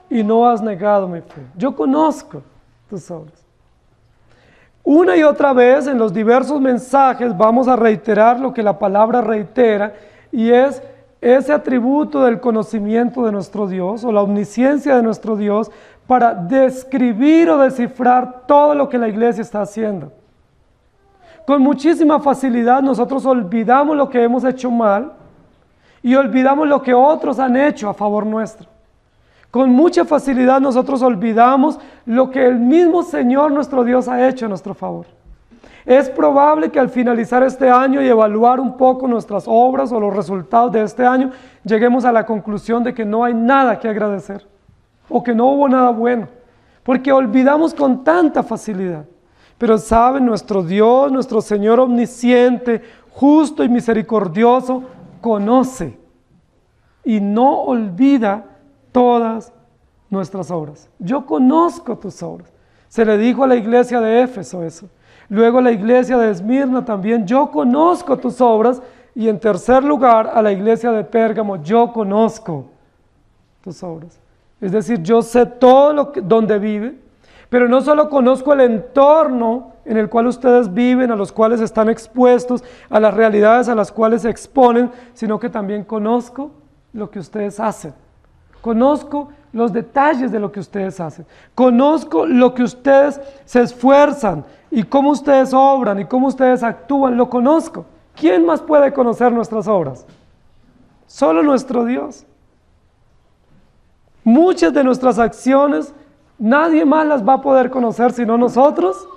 y no has negado mi fe. Yo conozco tus obras. Una y otra vez en los diversos mensajes vamos a reiterar lo que la palabra reitera, y es ese atributo del conocimiento de nuestro Dios o la omnisciencia de nuestro Dios para describir o descifrar todo lo que la iglesia está haciendo. Con muchísima facilidad nosotros olvidamos lo que hemos hecho mal y olvidamos lo que otros han hecho a favor nuestro. Con mucha facilidad nosotros olvidamos lo que el mismo Señor nuestro Dios ha hecho a nuestro favor. Es probable que al finalizar este año y evaluar un poco nuestras obras o los resultados de este año, lleguemos a la conclusión de que no hay nada que agradecer o que no hubo nada bueno, porque olvidamos con tanta facilidad. Pero saben, nuestro Dios, nuestro Señor omnisciente, justo y misericordioso, conoce y no olvida todas nuestras obras. Yo conozco tus obras. Se le dijo a la iglesia de Éfeso eso. Luego a la iglesia de Esmirna también: yo conozco tus obras. Y en tercer lugar a la iglesia de Pérgamo: yo conozco tus obras. Es decir, yo sé todo donde vive, pero no solo conozco el entorno en el cual ustedes viven, a los cuales están expuestos, a las realidades a las cuales se exponen, sino que también conozco lo que ustedes hacen. Conozco los detalles de lo que ustedes hacen. Conozco lo que ustedes se esfuerzan y cómo ustedes obran y cómo ustedes actúan. Lo conozco. ¿Quién más puede conocer nuestras obras? Solo nuestro Dios. Muchas de nuestras acciones nadie más las va a poder conocer sino nosotros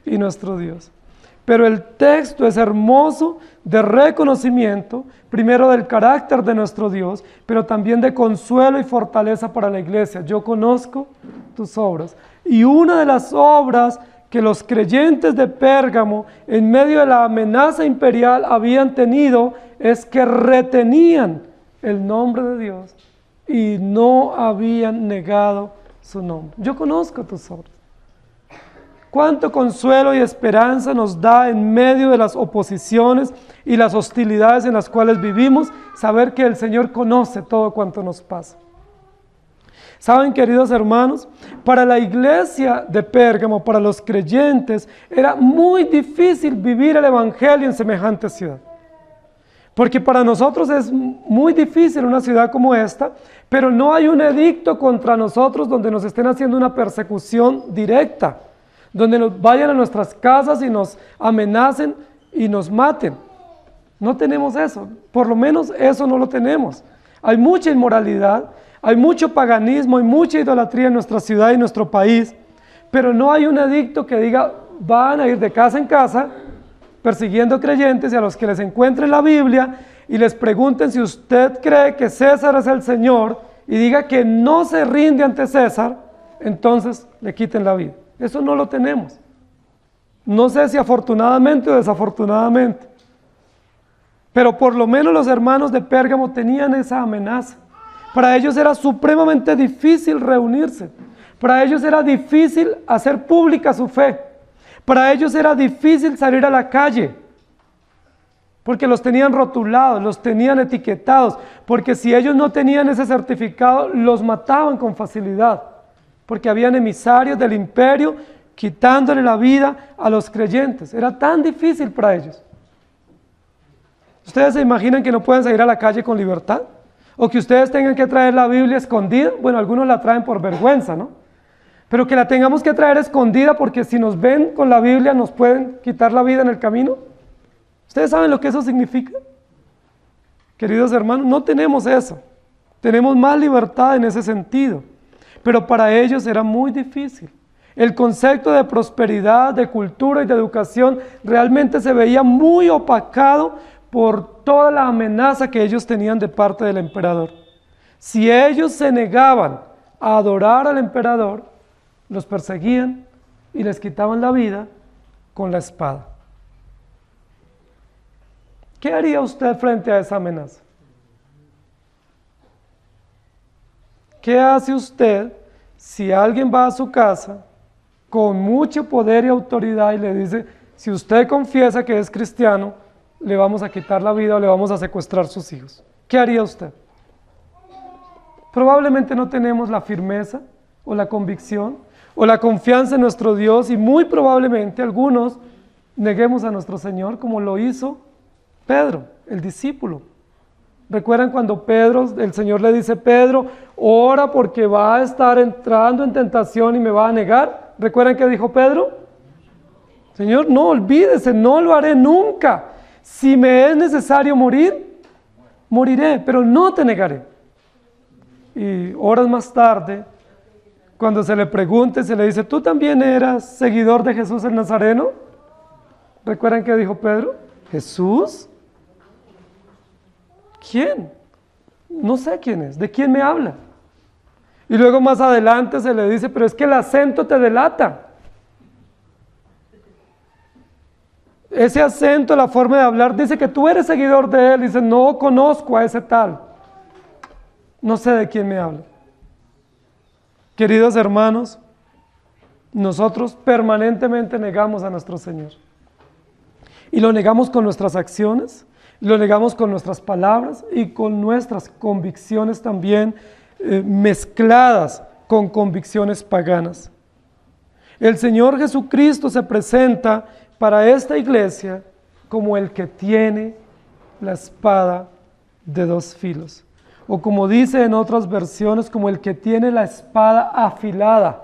y nuestro Dios. Pero el texto es hermoso de reconocimiento, primero del carácter de nuestro Dios, pero también de consuelo y fortaleza para la iglesia. Yo conozco tus obras. Y una de las obras que los creyentes de Pérgamo, en medio de la amenaza imperial, habían tenido, es que retenían el nombre de Dios y no habían negado su nombre. Yo conozco tus obras. Cuánto consuelo y esperanza nos da en medio de las oposiciones y las hostilidades en las cuales vivimos, saber que el Señor conoce todo cuanto nos pasa. Saben, queridos hermanos, para la iglesia de Pérgamo, para los creyentes, era muy difícil vivir el evangelio en semejante ciudad. Porque para nosotros es muy difícil una ciudad como esta, pero no hay un edicto contra nosotros donde nos estén haciendo una persecución directa, donde nos vayan a nuestras casas y nos amenacen y nos maten. No tenemos eso, por lo menos eso no lo tenemos. Hay mucha inmoralidad, hay mucho paganismo, hay mucha idolatría en nuestra ciudad y nuestro país, pero no hay un edicto que diga van a ir de casa en casa persiguiendo creyentes y a los que les encuentren la Biblia y les pregunten si usted cree que César es el Señor y diga que no se rinde ante César, entonces le quiten la vida. Eso no lo tenemos. No sé si afortunadamente o desafortunadamente, pero por lo menos los hermanos de Pérgamo tenían esa amenaza. Para ellos era supremamente difícil reunirse. Para ellos era difícil hacer pública su fe. Para ellos era difícil salir a la calle, porque los tenían rotulados, los tenían etiquetados, porque si ellos no tenían ese certificado, los mataban con facilidad, porque habían emisarios del imperio quitándole la vida a los creyentes. Era tan difícil para ellos. ¿Ustedes se imaginan que no pueden salir a la calle con libertad? ¿O que ustedes tengan que traer la Biblia escondida? Bueno, algunos la traen por vergüenza, ¿no? Pero que la tengamos que traer escondida porque si nos ven con la Biblia nos pueden quitar la vida en el camino. ¿Ustedes saben lo que eso significa? Queridos hermanos, no tenemos eso. Tenemos más libertad en ese sentido. Pero para ellos era muy difícil. El concepto de prosperidad, de cultura y de educación realmente se veía muy opacado por toda la amenaza que ellos tenían de parte del emperador. Si ellos se negaban a adorar al emperador, los perseguían y les quitaban la vida con la espada. ¿Qué haría usted frente a esa amenaza? ¿Qué hace usted si alguien va a su casa con mucho poder y autoridad y le dice, si usted confiesa que es cristiano, le vamos a quitar la vida o le vamos a secuestrar sus hijos? ¿Qué haría usted? Probablemente no tenemos la firmeza o la convicción o la confianza en nuestro Dios y muy probablemente algunos neguemos a nuestro Señor como lo hizo Pedro, el discípulo. ¿Recuerdan cuando el Señor le dice, Pedro, ora porque va a estar entrando en tentación y me va a negar? ¿Recuerdan qué dijo Pedro? Señor, no olvídese, no lo haré nunca. Si me es necesario morir, moriré, pero no te negaré. Y horas más tarde, cuando se le pregunta y se le dice, ¿tú también eras seguidor de Jesús el Nazareno? ¿Recuerdan qué dijo Pedro? ¿Jesús? ¿Quién? No sé quién es, ¿de quién me habla? Y luego más adelante se le dice, pero es que el acento te delata. Ese acento, la forma de hablar, dice que tú eres seguidor de él. Dice, no conozco a ese tal. No sé de quién me habla. Queridos hermanos, nosotros permanentemente negamos a nuestro Señor. Y lo negamos con nuestras acciones, lo negamos con nuestras palabras y con nuestras convicciones también mezcladas con convicciones paganas. El Señor Jesucristo se presenta para esta iglesia como el que tiene la espada de dos filos. O como dice en otras versiones, como el que tiene la espada afilada.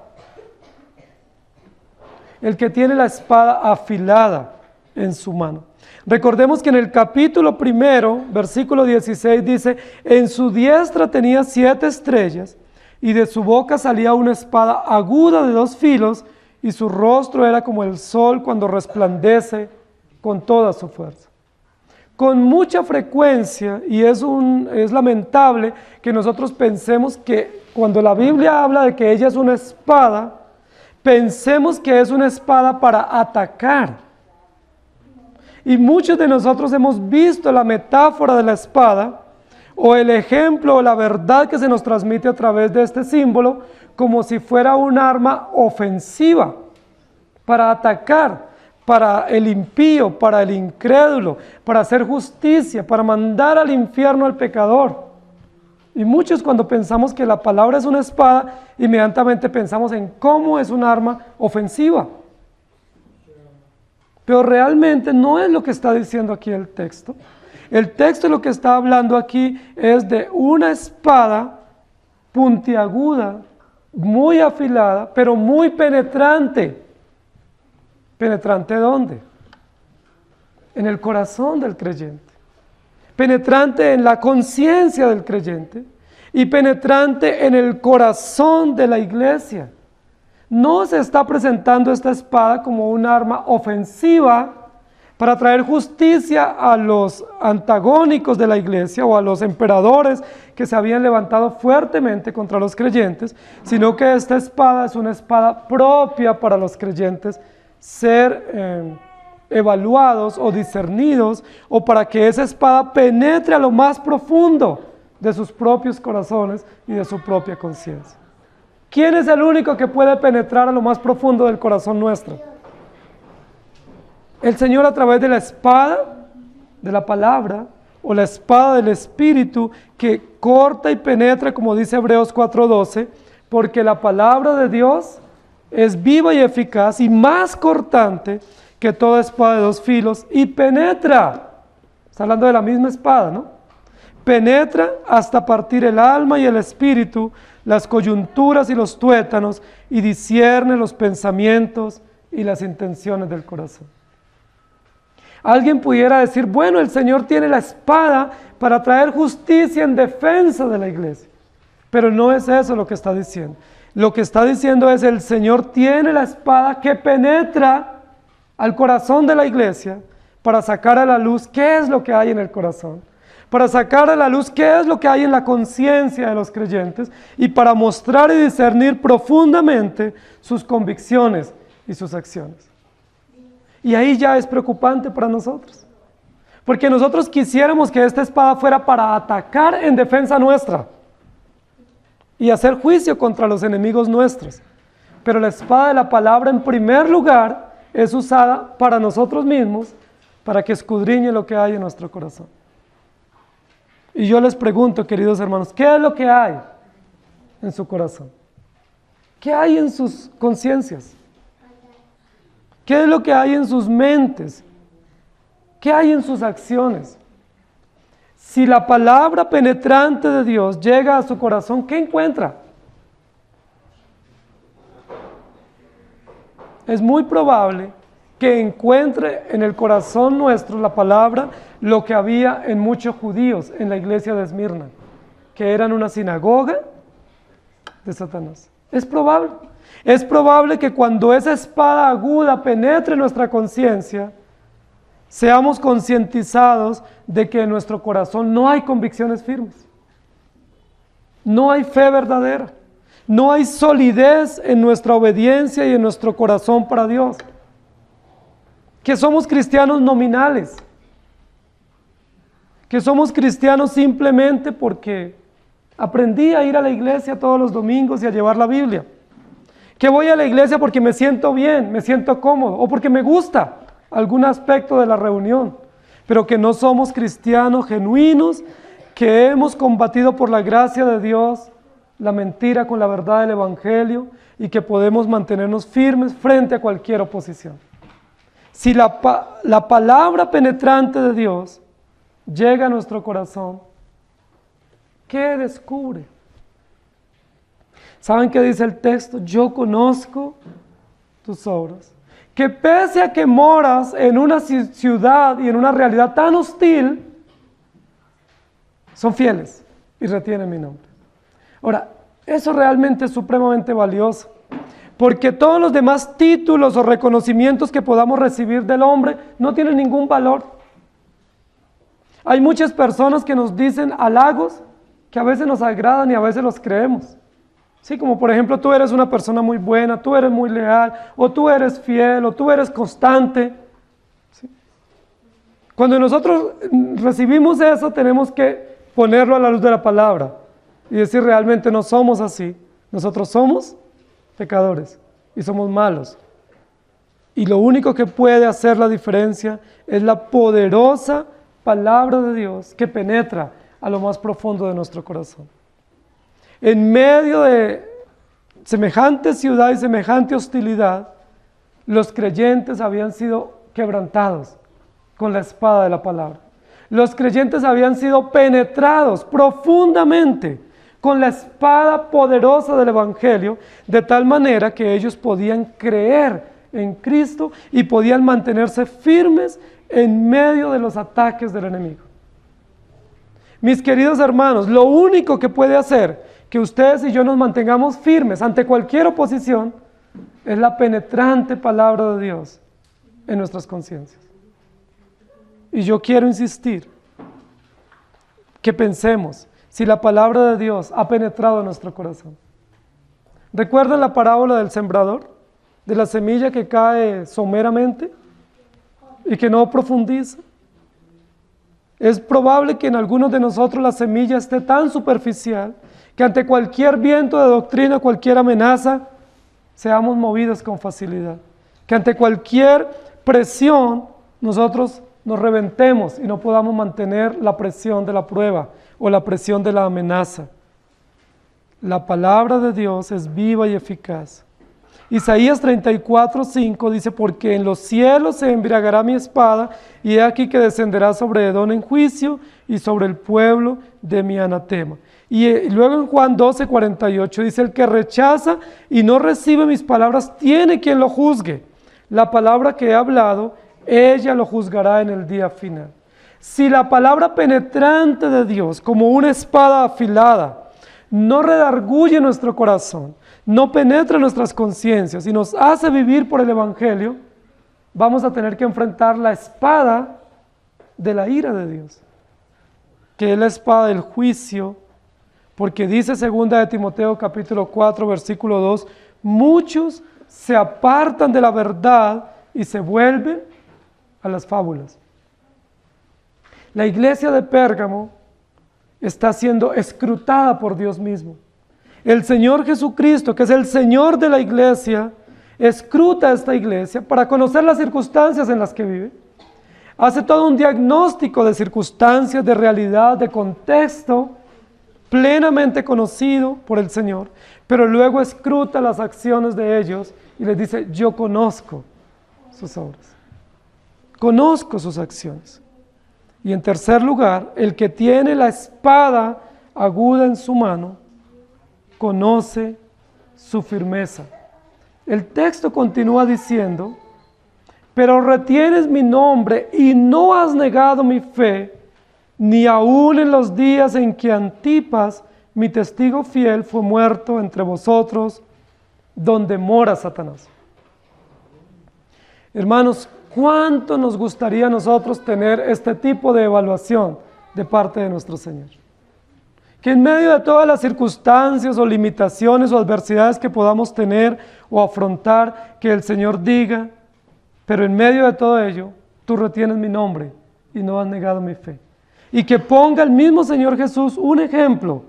El que tiene la espada afilada en su mano. Recordemos que en el capítulo 1, versículo 16 dice, en su diestra tenía 7 estrellas y de su boca salía una espada aguda de 2 filos y su rostro era como el sol cuando resplandece con toda su fuerza. Con mucha frecuencia, y es lamentable que nosotros pensemos que cuando la Biblia habla de que ella es una espada, pensemos que es una espada para atacar. Y muchos de nosotros hemos visto la metáfora de la espada, o el ejemplo o la verdad que se nos transmite a través de este símbolo, como si fuera un arma ofensiva, para atacar, para el impío, para el incrédulo, para hacer justicia, para mandar al infierno al pecador. Y muchos cuando pensamos que la palabra es una espada, inmediatamente pensamos en cómo es un arma ofensiva. Pero realmente no es lo que está diciendo aquí el texto. El texto lo que está hablando aquí es de una espada puntiaguda, muy afilada, pero muy penetrante. ¿Penetrante dónde? En el corazón del creyente. Penetrante en la conciencia del creyente y penetrante en el corazón de la iglesia. No se está presentando esta espada como un arma ofensiva para traer justicia a los antagónicos de la iglesia o a los emperadores que se habían levantado fuertemente contra los creyentes, sino que esta espada es una espada propia para los creyentes ser evaluados o discernidos, o para que esa espada penetre a lo más profundo de sus propios corazones y de su propia conciencia. ¿Quién es el único que puede penetrar a lo más profundo del corazón nuestro? El Señor, a través de la espada de la palabra o la espada del Espíritu, que corta y penetra, como dice Hebreos 4:12, porque la palabra de Dios es viva y eficaz y más cortante que toda espada de dos filos y penetra. Está hablando de la misma espada, ¿no? Penetra hasta partir el alma y el espíritu, las coyunturas y los tuétanos, y discierne los pensamientos y las intenciones del corazón. Alguien pudiera decir, bueno, el Señor tiene la espada para traer justicia en defensa de la iglesia. Pero no es eso lo que está diciendo. Lo que está diciendo es, el Señor tiene la espada que penetra al corazón de la iglesia para sacar a la luz qué es lo que hay en el corazón, para sacar a la luz qué es lo que hay en la conciencia de los creyentes y para mostrar y discernir profundamente sus convicciones y sus acciones. Y ahí ya es preocupante para nosotros, porque nosotros quisiéramos que esta espada fuera para atacar en defensa nuestra y hacer juicio contra los enemigos nuestros. Pero la espada de la palabra, en primer lugar, es usada para nosotros mismos, para que escudriñe lo que hay en nuestro corazón. Y yo les pregunto, queridos hermanos, ¿qué es lo que hay en su corazón? ¿Qué hay en sus conciencias? ¿Qué es lo que hay en sus mentes? ¿Qué hay en sus acciones? Si la palabra penetrante de Dios llega a su corazón, ¿qué encuentra? Es muy probable que encuentre en el corazón nuestro la palabra lo que había en muchos judíos en la iglesia de Esmirna, que eran una sinagoga de Satanás. Es probable. Es probable que cuando esa espada aguda penetre en nuestra conciencia, seamos concientizados de que en nuestro corazón no hay convicciones firmes, no hay fe verdadera, no hay solidez en nuestra obediencia y en nuestro corazón para Dios, que somos cristianos nominales, que somos cristianos simplemente porque aprendí a ir a la iglesia todos los domingos y a llevar la Biblia, que voy a la iglesia porque me siento bien, me siento cómodo o porque me gusta algún aspecto de la reunión, pero que no somos cristianos genuinos, que hemos combatido por la gracia de Dios la mentira con la verdad del Evangelio y que podemos mantenernos firmes frente a cualquier oposición. Si la palabra penetrante de Dios llega a nuestro corazón, ¿qué descubre? ¿Saben qué dice el texto? Yo conozco tus obras, que pese a que moras en una ciudad y en una realidad tan hostil, son fieles y retienen mi nombre. Ahora, eso realmente es supremamente valioso, Porque todos los demás títulos o reconocimientos que podamos recibir del hombre no tienen ningún valor. Hay muchas personas que nos dicen halagos que a veces nos agradan y a veces los creemos. Sí, como por ejemplo, tú eres una persona muy buena, tú eres muy leal, o tú eres fiel, o tú eres constante. ¿Sí? Cuando nosotros recibimos eso, tenemos que ponerlo a la luz de la palabra y decir realmente no somos así. Nosotros somos pecadores y somos malos. Y lo único que puede hacer la diferencia es la poderosa palabra de Dios que penetra a lo más profundo de nuestro corazón. En medio de semejante ciudad y semejante hostilidad, los creyentes habían sido quebrantados con la espada de la palabra. Los creyentes habían sido penetrados profundamente con la espada poderosa del Evangelio, de tal manera que ellos podían creer en Cristo y podían mantenerse firmes en medio de los ataques del enemigo. Mis queridos hermanos, lo único que puede hacer que ustedes y yo nos mantengamos firmes ante cualquier oposición es la penetrante palabra de Dios en nuestras conciencias. Y yo quiero insistir que pensemos si la palabra de Dios ha penetrado en nuestro corazón. ¿Recuerdan la parábola del sembrador? De la semilla que cae someramente y que no profundiza. Es probable que en algunos de nosotros la semilla esté tan superficial que ante cualquier viento de doctrina, cualquier amenaza, seamos movidos con facilidad. Que ante cualquier presión nosotros nos reventemos y no podamos mantener la presión de la prueba o la presión de la amenaza. La palabra de Dios es viva y eficaz. Isaías 34:5 dice, porque en los cielos se embriagará mi espada, y he aquí que descenderá sobre Edom en juicio, y sobre el pueblo de mi anatema. Y luego en Juan 12:48 dice, el que rechaza y no recibe mis palabras, tiene quien lo juzgue. La palabra que he hablado, ella lo juzgará en el día final. Si la palabra penetrante de Dios, como una espada afilada, no redarguye nuestro corazón, no penetra nuestras conciencias y nos hace vivir por el Evangelio, vamos a tener que enfrentar la espada de la ira de Dios, que es la espada del juicio, porque dice 2 de Timoteo capítulo 4 versículo 2, muchos se apartan de la verdad y se vuelven a las fábulas. La iglesia de Pérgamo está siendo escrutada por Dios mismo. El Señor Jesucristo, que es el Señor de la iglesia, escruta a esta iglesia para conocer las circunstancias en las que vive. Hace todo un diagnóstico de circunstancias, de realidad, de contexto, plenamente conocido por el Señor, pero luego escruta las acciones de ellos y les dice, yo conozco sus obras, conozco sus acciones. Y en tercer lugar, el que tiene la espada aguda en su mano, conoce su firmeza. El texto continúa diciendo, pero retienes mi nombre y no has negado mi fe, ni aun en los días en que Antipas, mi testigo fiel, fue muerto entre vosotros, donde mora Satanás. Hermanos, ¿cuánto nos gustaría a nosotros tener este tipo de evaluación de parte de nuestro Señor? Que en medio de todas las circunstancias o limitaciones o adversidades que podamos tener o afrontar, que el Señor diga, pero en medio de todo ello, tú retienes mi nombre y no has negado mi fe. Y que ponga el mismo Señor Jesús un ejemplo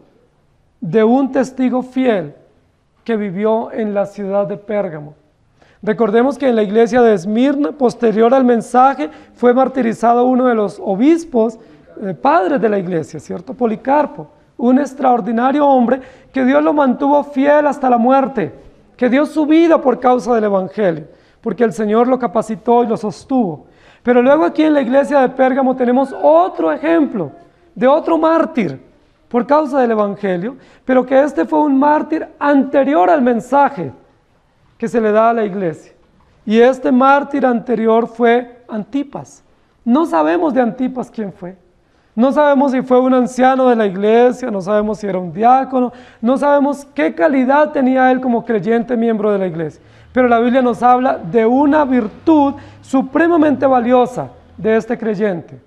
de un testigo fiel que vivió en la ciudad de Pérgamo. Recordemos que en la iglesia de Esmirna, posterior al mensaje, fue martirizado uno de los obispos, padres de la iglesia, ¿cierto? Policarpo, un extraordinario hombre que Dios lo mantuvo fiel hasta la muerte, que dio su vida por causa del Evangelio, porque el Señor lo capacitó y lo sostuvo. Pero luego aquí en la iglesia de Pérgamo tenemos otro ejemplo de otro mártir por causa del Evangelio, pero que este fue un mártir anterior al mensaje que se le da a la iglesia. Y este mártir anterior fue Antipas. No sabemos de Antipas quién fue. No sabemos si fue un anciano de la iglesia, no sabemos si era un diácono, no sabemos qué calidad tenía él como creyente miembro de la iglesia. Pero la Biblia nos habla de una virtud supremamente valiosa de este creyente.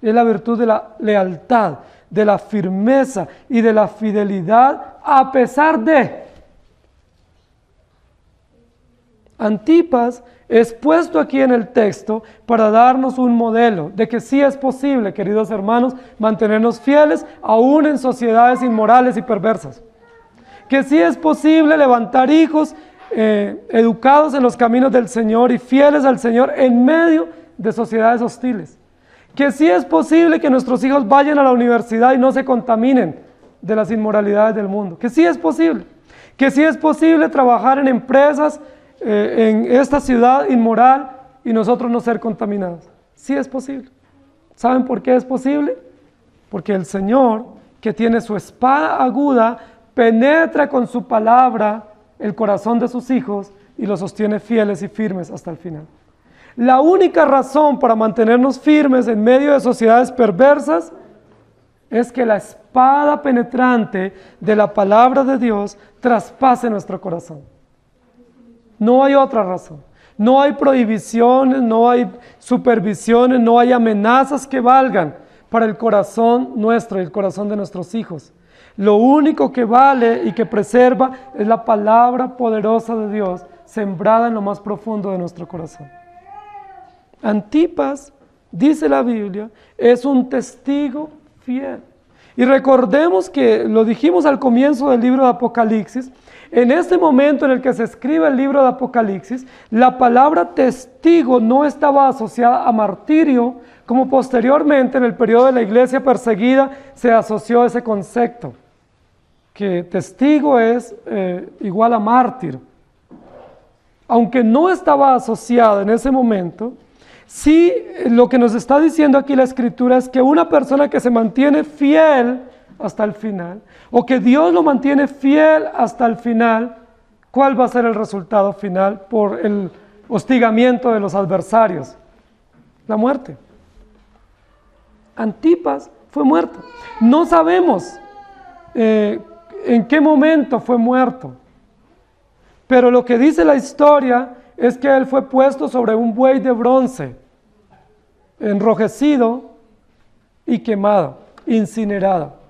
Es la virtud de la lealtad, de la firmeza y de la fidelidad a pesar de. Antipas es puesto aquí en el texto para darnos un modelo de que sí es posible, queridos hermanos, mantenernos fieles aún en sociedades inmorales y perversas. Que sí es posible levantar hijos educados en los caminos del Señor y fieles al Señor en medio de sociedades hostiles. Que sí es posible que nuestros hijos vayan a la universidad y no se contaminen de las inmoralidades del mundo. Que sí es posible. Que sí es posible trabajar en empresas en esta ciudad inmoral y nosotros no ser contaminados. Sí es posible. ¿Saben por qué es posible? Porque el Señor, que tiene su espada aguda, penetra con su palabra el corazón de sus hijos y los sostiene fieles y firmes hasta el final. La única razón para mantenernos firmes en medio de sociedades perversas es que la espada penetrante de la palabra de Dios traspase nuestro corazón. No hay otra razón. No hay prohibiciones, no hay supervisiones, no hay amenazas que valgan para el corazón nuestro y el corazón de nuestros hijos. Lo único que vale y que preserva es la palabra poderosa de Dios, sembrada en lo más profundo de nuestro corazón. Antipas, dice la Biblia, es un testigo fiel. Y recordemos que lo dijimos al comienzo del libro de Apocalipsis. En este momento en el que se escribe el libro de Apocalipsis, la palabra testigo no estaba asociada a martirio, como posteriormente en el periodo de la iglesia perseguida se asoció ese concepto, que testigo es igual a mártir. Aunque no estaba asociada en ese momento, sí lo que nos está diciendo aquí la Escritura es que una persona que se mantiene fiel hasta el final, o que Dios lo mantiene fiel hasta el final, ¿cuál va a ser el resultado final por el hostigamiento de los adversarios? La muerte. Antipas fue muerto. No sabemos en qué momento fue muerto, pero lo que dice la historia es que él fue puesto sobre un buey de bronce, enrojecido y quemado, incinerado.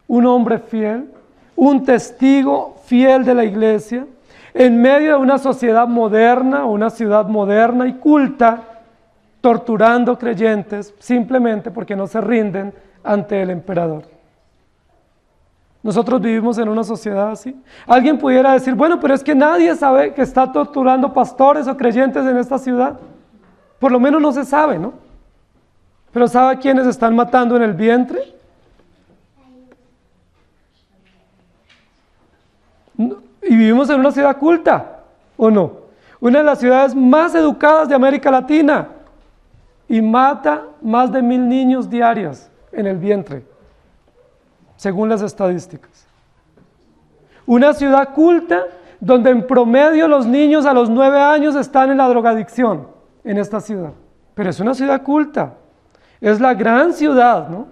Un hombre fiel, un testigo fiel de la iglesia, en medio de una sociedad moderna, una ciudad moderna y culta, torturando creyentes simplemente porque no se rinden ante el emperador. Nosotros vivimos en una sociedad así. Alguien pudiera decir, bueno, pero es que nadie sabe que está torturando pastores o creyentes en esta ciudad. Por lo menos no se sabe, ¿no? Pero ¿sabe quiénes están matando en el vientre? Y vivimos en una ciudad culta, ¿o no? Una de las ciudades más educadas de América Latina y mata más de 1000 niños diarios en el vientre, según las estadísticas. Una ciudad culta donde en promedio los niños a los 9 años están en la drogadicción en esta ciudad. Pero es una ciudad culta, es la gran ciudad, ¿no?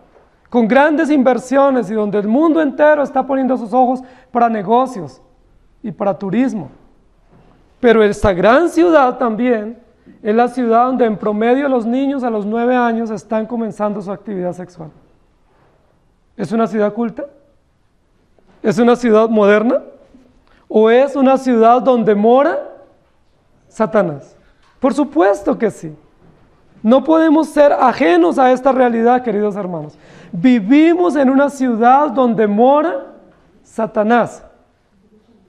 Con grandes inversiones y donde el mundo entero está poniendo sus ojos para negocios y para turismo. Pero esta gran ciudad también es la ciudad donde en promedio los niños a los 9 años están comenzando su actividad sexual. ¿Es una ciudad culta? ¿Es una ciudad moderna? ¿O es una ciudad donde mora Satanás? Por supuesto que sí. No podemos ser ajenos a esta realidad, queridos hermanos. Vivimos en una ciudad donde mora Satanás.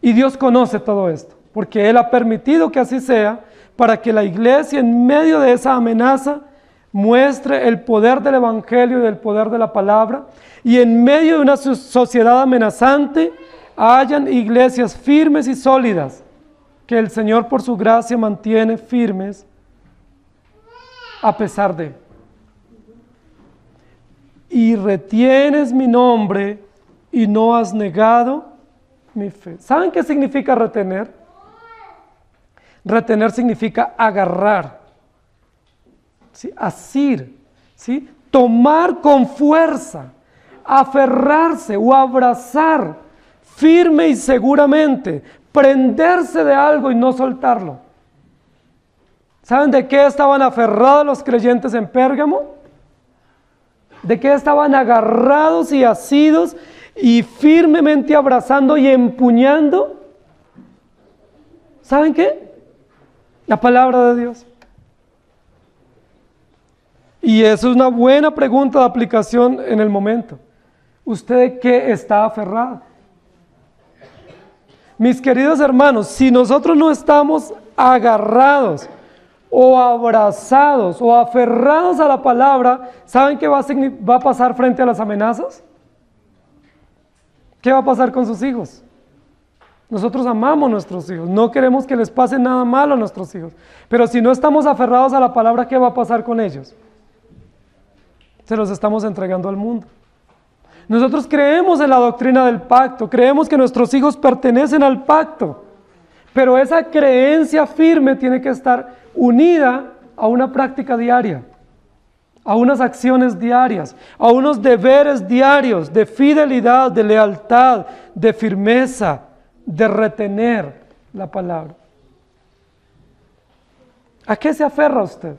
Y Dios conoce todo esto, porque Él ha permitido que así sea, para que la iglesia en medio de esa amenaza muestre el poder del Evangelio y el poder de la palabra, y en medio de una sociedad amenazante hayan iglesias firmes y sólidas, que el Señor por su gracia mantiene firmes a pesar de. Y retienes mi nombre y no has negado mi fe. ¿Saben qué significa retener? Retener significa agarrar, ¿sí? Asir, ¿sí? tomar con fuerza, aferrarse o abrazar firme y seguramente, prenderse de algo y no soltarlo. ¿Saben de qué estaban aferrados los creyentes en Pérgamo? ¿De qué estaban agarrados y asidos y firmemente abrazando y empuñando? ¿Saben qué? La palabra de Dios. Y eso es una buena pregunta de aplicación en el momento. ¿Usted de qué está aferrado? Mis queridos hermanos, si nosotros no estamos agarrados o abrazados o aferrados a la palabra, ¿saben qué va a pasar frente a las amenazas? ¿Qué va a pasar con sus hijos? Nosotros amamos a nuestros hijos, no queremos que les pase nada malo a nuestros hijos, pero si no estamos aferrados a la palabra, ¿qué va a pasar con ellos? Se los estamos entregando al mundo. Nosotros creemos en la doctrina del pacto, creemos que nuestros hijos pertenecen al pacto, pero esa creencia firme tiene que estar unida a una práctica diaria, a unas acciones diarias, a unos deberes diarios de fidelidad, de lealtad, de firmeza, de retener la palabra. ¿A qué se aferra usted?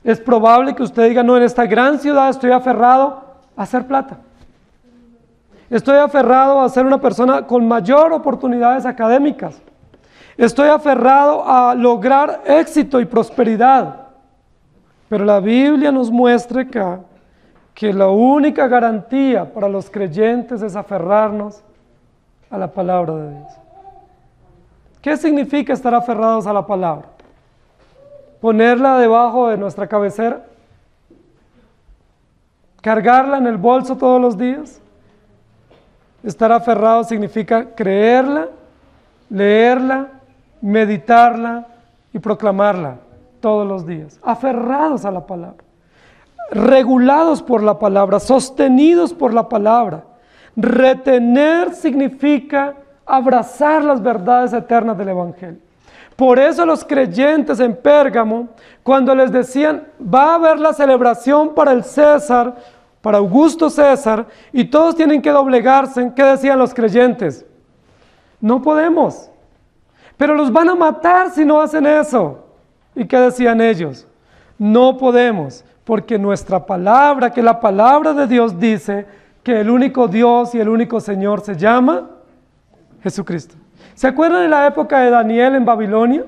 Es probable que usted diga, no, en esta gran ciudad estoy aferrado a hacer plata. Estoy aferrado a ser una persona con mayor oportunidades académicas. Estoy aferrado a lograr éxito y prosperidad. Pero la Biblia nos muestra que la única garantía para los creyentes es aferrarnos a la palabra de Dios. ¿Qué significa estar aferrados a la palabra? ¿Ponerla debajo de nuestra cabecera? ¿Cargarla en el bolso todos los días? Estar aferrado significa creerla, leerla, meditarla y proclamarla todos los días. Aferrados a la palabra, regulados por la palabra, sostenidos por la palabra. Retener significa abrazar las verdades eternas del Evangelio. Por eso los creyentes en Pérgamo, cuando les decían, va a haber la celebración para el César, para Augusto César, y todos tienen que doblegarse, ¿qué decían los creyentes? No podemos, pero los van a matar si no hacen eso. ¿Y qué decían ellos? No podemos, porque nuestra palabra, que la palabra de Dios dice que el único Dios y el único Señor se llama Jesucristo. ¿Se acuerdan de la época de Daniel en Babilonia?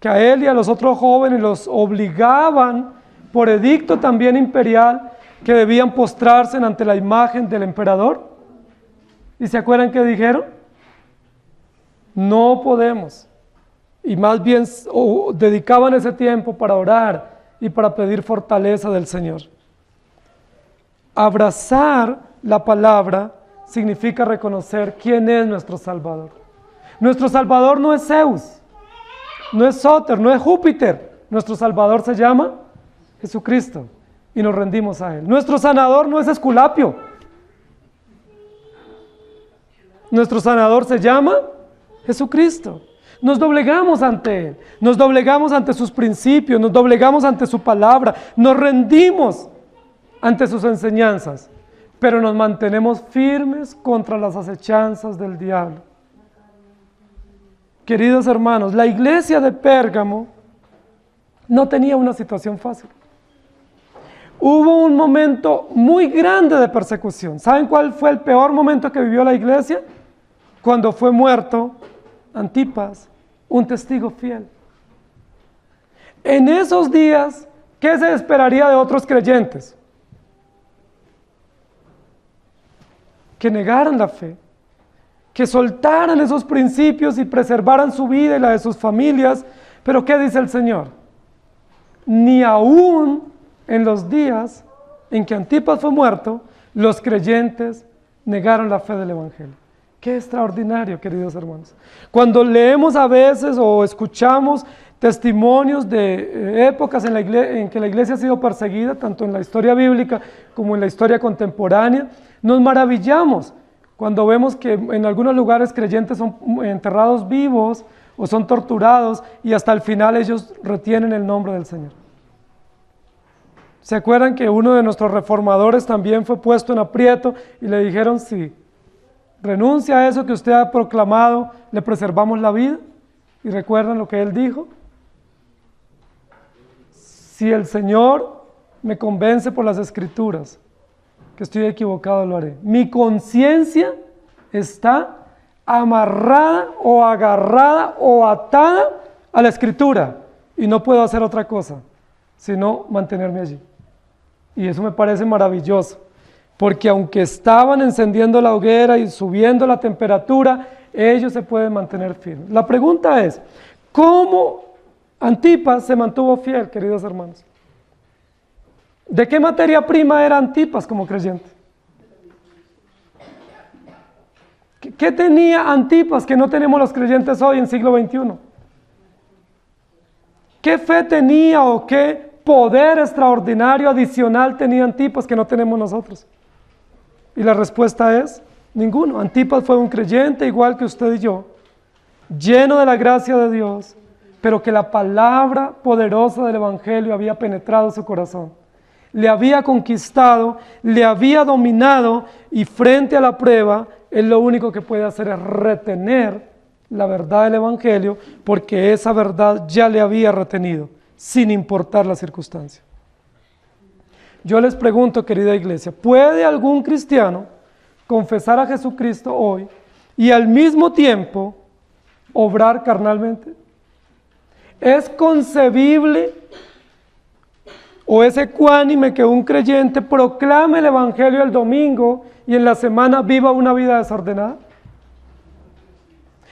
Que a él y a los otros jóvenes los obligaban por edicto también imperial que debían postrarse ante la imagen del emperador. ¿Y se acuerdan qué dijeron? No podemos. Y más bien dedicaban ese tiempo para orar y para pedir fortaleza del Señor. Abrazar la palabra significa reconocer quién es nuestro Salvador. Nuestro Salvador no es Zeus, no es Sóter, no es Júpiter. Nuestro Salvador se llama Jesucristo y nos rendimos a Él. Nuestro sanador no es Esculapio. Nuestro sanador se llama Jesucristo. Nos doblegamos ante Él, nos doblegamos ante sus principios, nos doblegamos ante su palabra, nos rendimos ante sus enseñanzas, pero nos mantenemos firmes contra las acechanzas del diablo. Queridos hermanos, la iglesia de Pérgamo no tenía una situación fácil. Hubo un momento muy grande de persecución. ¿Saben cuál fue el peor momento que vivió la iglesia? Cuando fue muerto Antipas, un testigo fiel. En esos días, ¿qué se esperaría de otros creyentes? Que negaran la fe, que soltaran esos principios y preservaran su vida y la de sus familias. Pero ¿qué dice el Señor? Ni aún en los días en que Antipas fue muerto, los creyentes negaron la fe del Evangelio. Qué extraordinario, queridos hermanos. Cuando leemos a veces o escuchamos testimonios de épocas en que la iglesia ha sido perseguida, tanto en la historia bíblica como en la historia contemporánea, nos maravillamos cuando vemos que en algunos lugares creyentes son enterrados vivos o son torturados y hasta el final ellos retienen el nombre del Señor. ¿Se acuerdan que uno de nuestros reformadores también fue puesto en aprieto y le dijeron, si renuncia a eso que usted ha proclamado, le preservamos la vida? ¿Y recuerdan lo que él dijo? Si el Señor me convence por las Escrituras que estoy equivocado, lo haré. Mi conciencia está amarrada o agarrada o atada a la Escritura y no puedo hacer otra cosa sino mantenerme allí. Y eso me parece maravilloso, porque aunque estaban encendiendo la hoguera y subiendo la temperatura, ellos se pueden mantener firmes. La pregunta es, ¿cómo Antipas se mantuvo fiel, queridos hermanos? ¿De qué materia prima era Antipas como creyente? ¿Qué tenía Antipas que no tenemos los creyentes hoy en siglo XXI? ¿Qué fe tenía o qué poder extraordinario adicional tenía Antipas que no tenemos nosotros? Y la respuesta es, ninguno. Antipas fue un creyente igual que usted y yo, lleno de la gracia de Dios, pero que la palabra poderosa del Evangelio había penetrado su corazón, le había conquistado, le había dominado, y frente a la prueba, él lo único que puede hacer es retener la verdad del Evangelio, porque esa verdad ya le había retenido, sin importar la circunstancia. Yo les pregunto, querida iglesia, ¿puede algún cristiano confesar a Jesucristo hoy y al mismo tiempo obrar carnalmente? ¿Es concebible o es ecuánime que un creyente proclame el Evangelio el domingo y en la semana viva una vida desordenada?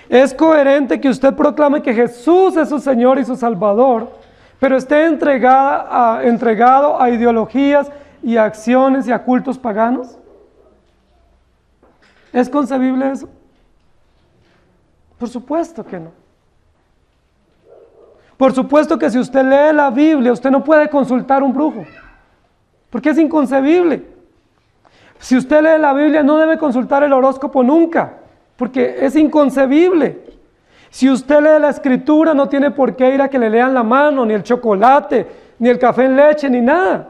¿Es coherente que usted proclame que Jesús es su Señor y su Salvador, pero esté entregado a ideologías y a acciones y a cultos paganos? ¿Es concebible eso? Por supuesto que no. Por supuesto que si usted lee la Biblia, usted no puede consultar un brujo, porque es inconcebible. Si usted lee la Biblia, no debe consultar el horóscopo nunca, porque es inconcebible. Si usted lee la Escritura, no tiene por qué ir a que le lean la mano, ni el chocolate, ni el café en leche, ni nada.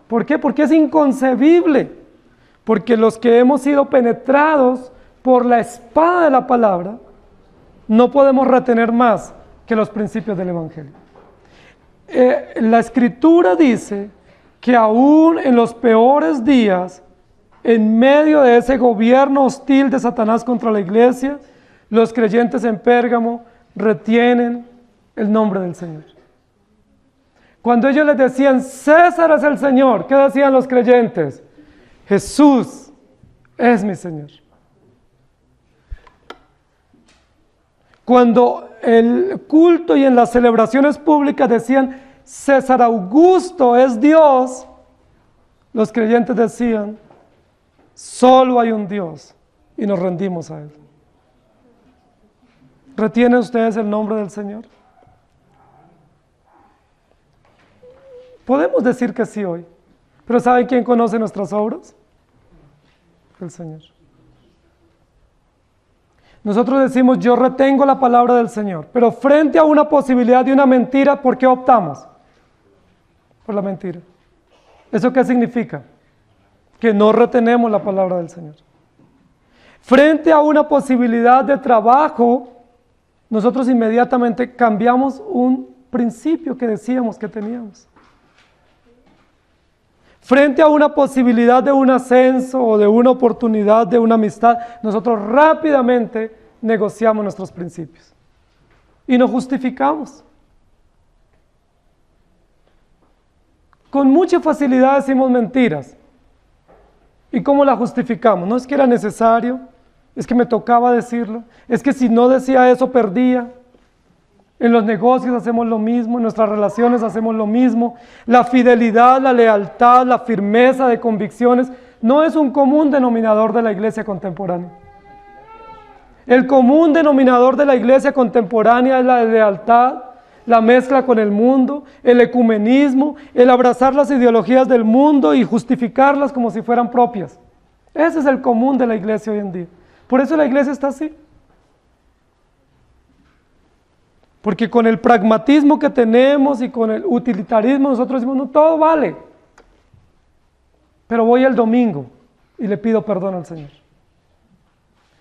¿Por qué? Porque es inconcebible. Porque los que hemos sido penetrados por la espada de la palabra, no podemos retener más que los principios del Evangelio. La Escritura dice que aún en los peores días, en medio de ese gobierno hostil de Satanás contra la iglesia, los creyentes en Pérgamo retienen el nombre del Señor. Cuando ellos les decían, César es el Señor, ¿qué decían los creyentes? Jesús es mi Señor. Cuando el culto y en las celebraciones públicas decían, César Augusto es Dios, los creyentes decían, solo hay un Dios y nos rendimos a Él. ¿Retienen ustedes el nombre del Señor? Podemos decir que sí hoy, pero ¿saben quién conoce nuestras obras? El Señor. Nosotros decimos, yo retengo la palabra del Señor, pero frente a una posibilidad de una mentira, ¿por qué optamos? Por la mentira. ¿Eso qué significa? Que no retenemos la palabra del Señor. Frente a una posibilidad de trabajo, nosotros inmediatamente cambiamos un principio que decíamos que teníamos. Frente a una posibilidad de un ascenso o de una oportunidad de una amistad, nosotros rápidamente negociamos nuestros principios y nos justificamos. Con mucha facilidad decimos mentiras. ¿Y cómo la justificamos? No es que era necesario, es que me tocaba decirlo, es que si no decía eso perdía. En los negocios hacemos lo mismo, en nuestras relaciones hacemos lo mismo. La fidelidad, la lealtad, la firmeza de convicciones no es un común denominador de la iglesia contemporánea. El común denominador de la iglesia contemporánea es la lealtad, la mezcla con el mundo, el ecumenismo, el abrazar las ideologías del mundo y justificarlas como si fueran propias. Ese es el común de la iglesia hoy en día. Por eso la iglesia está así. Porque con el pragmatismo que tenemos y con el utilitarismo nosotros decimos, no, todo vale. Pero voy el domingo y le pido perdón al Señor.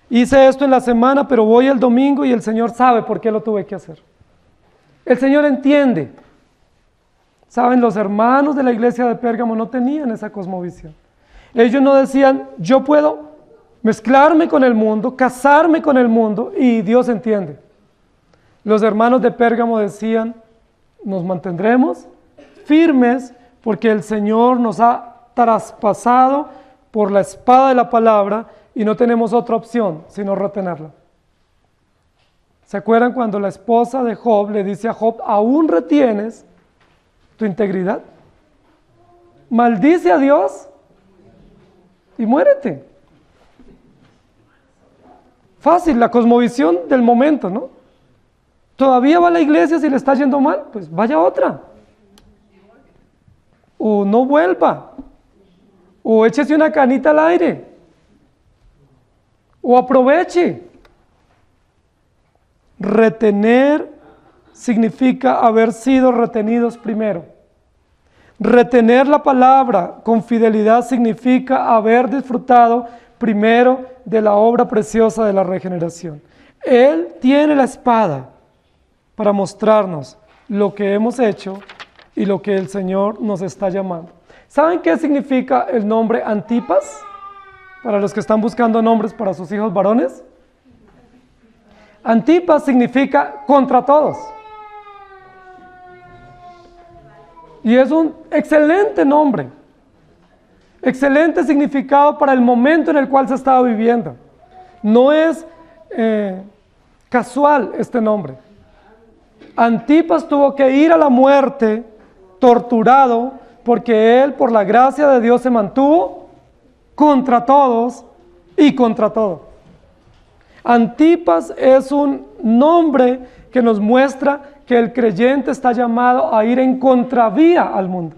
Hice esto en la semana, pero voy el domingo y el Señor sabe por qué lo tuve que hacer. El Señor entiende. Saben, los hermanos de la iglesia de Pérgamo no tenían esa cosmovisión. Ellos no decían, yo puedo mezclarme con el mundo, casarme con el mundo y Dios entiende. Los hermanos de Pérgamo decían, nos mantendremos firmes porque el Señor nos ha traspasado por la espada de la palabra y no tenemos otra opción sino retenerla. ¿Se acuerdan cuando la esposa de Job le dice a Job, aún retienes tu integridad? Maldice a Dios y muérete. Fácil, la cosmovisión del momento, ¿no? ¿Todavía va a la iglesia si le está yendo mal? Pues vaya a otra. O no vuelva. O échese una canita al aire. O aproveche. Retener significa haber sido retenidos primero. Retener la palabra con fidelidad significa haber disfrutado primero de la obra preciosa de la regeneración. Él tiene la espada para mostrarnos lo que hemos hecho y lo que el Señor nos está llamando. ¿Saben qué significa el nombre Antipas? Para los que están buscando nombres para sus hijos varones. Antipas significa contra todos. Y es un excelente nombre. Excelente significado para el momento en el cual se estaba viviendo. No es casual este nombre. Antipas tuvo que ir a la muerte torturado porque él, por la gracia de Dios, se mantuvo contra todos y contra todo. Antipas es un nombre que nos muestra que el creyente está llamado a ir en contravía al mundo.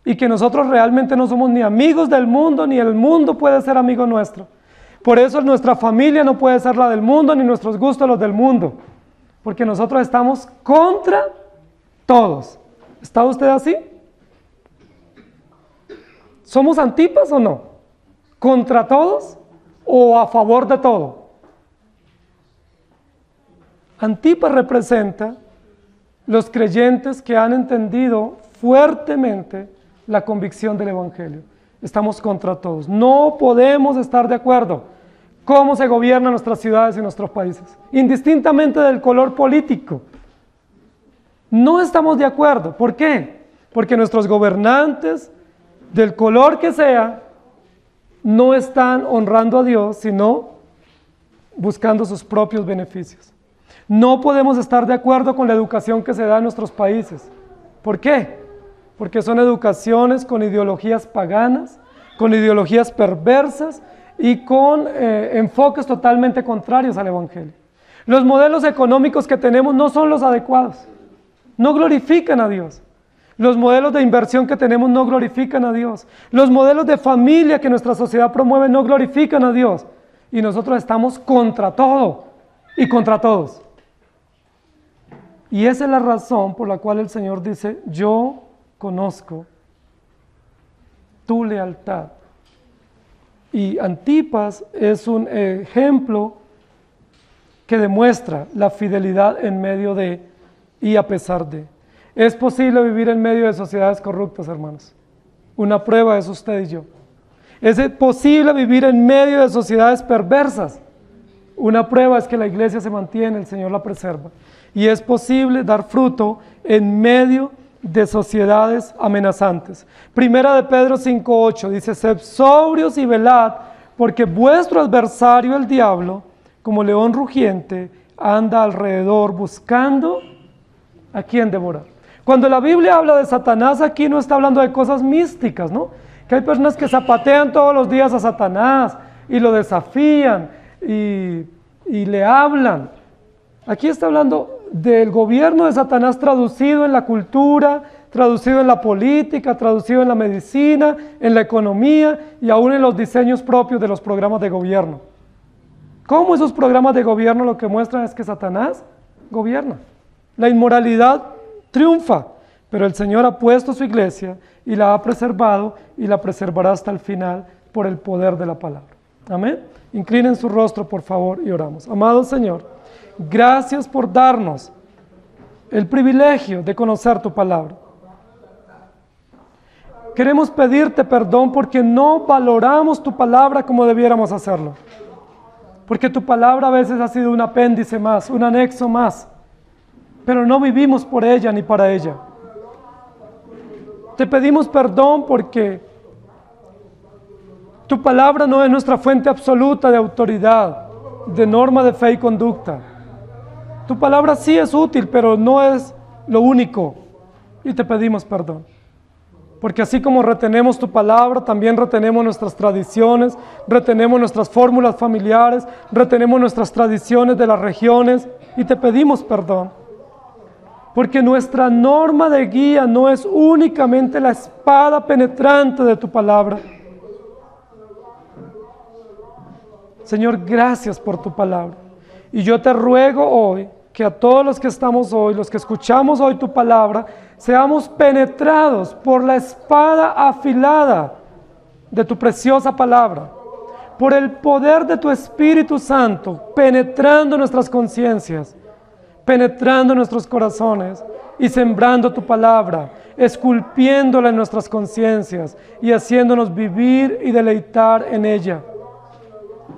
Y que nosotros realmente no somos ni amigos del mundo, ni el mundo puede ser amigo nuestro. Por eso nuestra familia no puede ser la del mundo, ni nuestros gustos los del mundo. Porque nosotros estamos contra todos. ¿Está usted así? ¿Somos Antipas o no? ¿Contra todos o a favor de todo? Antipas representa los creyentes que han entendido fuertemente la convicción del Evangelio. Estamos contra todos. No podemos estar de acuerdo cómo se gobiernan nuestras ciudades y nuestros países, indistintamente del color político. No estamos de acuerdo. ¿Por qué? Porque nuestros gobernantes, del color que sea, no están honrando a Dios, sino buscando sus propios beneficios. No podemos estar de acuerdo con la educación que se da en nuestros países. ¿Por qué? Porque son educaciones con ideologías paganas, con ideologías perversas y con enfoques totalmente contrarios al Evangelio. Los modelos económicos que tenemos no son los adecuados, no glorifican a Dios. Los modelos de inversión que tenemos no glorifican a Dios. Los modelos de familia que nuestra sociedad promueve no glorifican a Dios. Y nosotros estamos contra todo y contra todos. Y esa es la razón por la cual el Señor dice, yo conozco tu lealtad. Y Antipas es un ejemplo que demuestra la fidelidad en medio de y a pesar de. Es posible vivir en medio de sociedades corruptas, hermanos. Una prueba es usted y yo. Es posible vivir en medio de sociedades perversas. Una prueba es que la iglesia se mantiene, el Señor la preserva. Y es posible dar fruto en medio de sociedades amenazantes. Primera de Pedro 5:8 dice, sed sobrios y velad, porque vuestro adversario el diablo, como león rugiente, anda alrededor buscando a quien devorar. Cuando la Biblia habla de Satanás, aquí no está hablando de cosas místicas, ¿no? Que hay personas que zapatean todos los días a Satanás y lo desafían y le hablan. Aquí está hablando del gobierno de Satanás traducido en la cultura, traducido en la política, traducido en la medicina, en la economía y aún en los diseños propios de los programas de gobierno. ¿Cómo esos programas de gobierno lo que muestran es que Satanás gobierna. La inmoralidad triunfa, pero el Señor ha puesto su iglesia y la ha preservado y la preservará hasta el final por el poder de la palabra. Amén. Inclinen su rostro, por favor, y oramos. Amado Señor, gracias por darnos el privilegio de conocer tu palabra. Queremos pedirte perdón porque no valoramos tu palabra como debiéramos hacerlo. Porque tu palabra a veces ha sido un apéndice más, un anexo más, pero no vivimos por ella ni para ella. Te pedimos perdón porque tu palabra no es nuestra fuente absoluta de autoridad, de norma de fe y conducta. Tu palabra sí es útil, pero no es lo único. Y te pedimos perdón. Porque así como retenemos tu palabra, también retenemos nuestras tradiciones, retenemos nuestras fórmulas familiares, retenemos nuestras tradiciones de las regiones y te pedimos perdón. Porque nuestra norma de guía no es únicamente la espada penetrante de tu palabra. Señor, gracias por tu palabra. Y yo te ruego hoy que a todos los que estamos hoy, los que escuchamos hoy tu palabra, seamos penetrados por la espada afilada de tu preciosa palabra, por el poder de tu Espíritu Santo, penetrando nuestras conciencias, penetrando nuestros corazones y sembrando tu palabra, esculpiéndola en nuestras conciencias y haciéndonos vivir y deleitar en ella.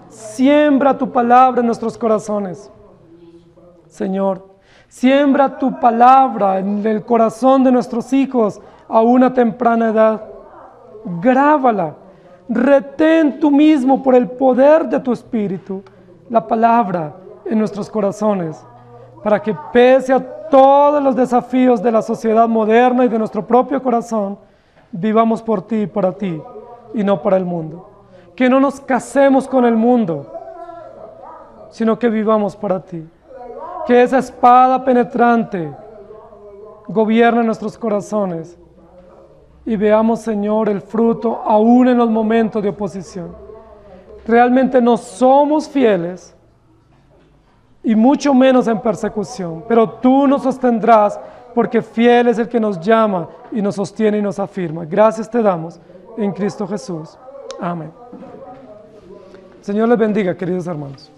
Siembra tu palabra en nuestros corazones, Señor. Siembra tu palabra en el corazón de nuestros hijos a una temprana edad. Grábala. Retén tú mismo por el poder de tu Espíritu la palabra en nuestros corazones, para que pese a todos los desafíos de la sociedad moderna y de nuestro propio corazón, vivamos por ti y para ti, y no para el mundo. Que no nos casemos con el mundo, sino que vivamos para ti. Que esa espada penetrante gobierne nuestros corazones y veamos, Señor, el fruto aún en los momentos de oposición. Realmente no somos fieles y mucho menos en persecución, pero tú nos sostendrás porque fiel es el que nos llama y nos sostiene y nos afirma. Gracias te damos en Cristo Jesús. Amén. Señor les bendiga, queridos hermanos.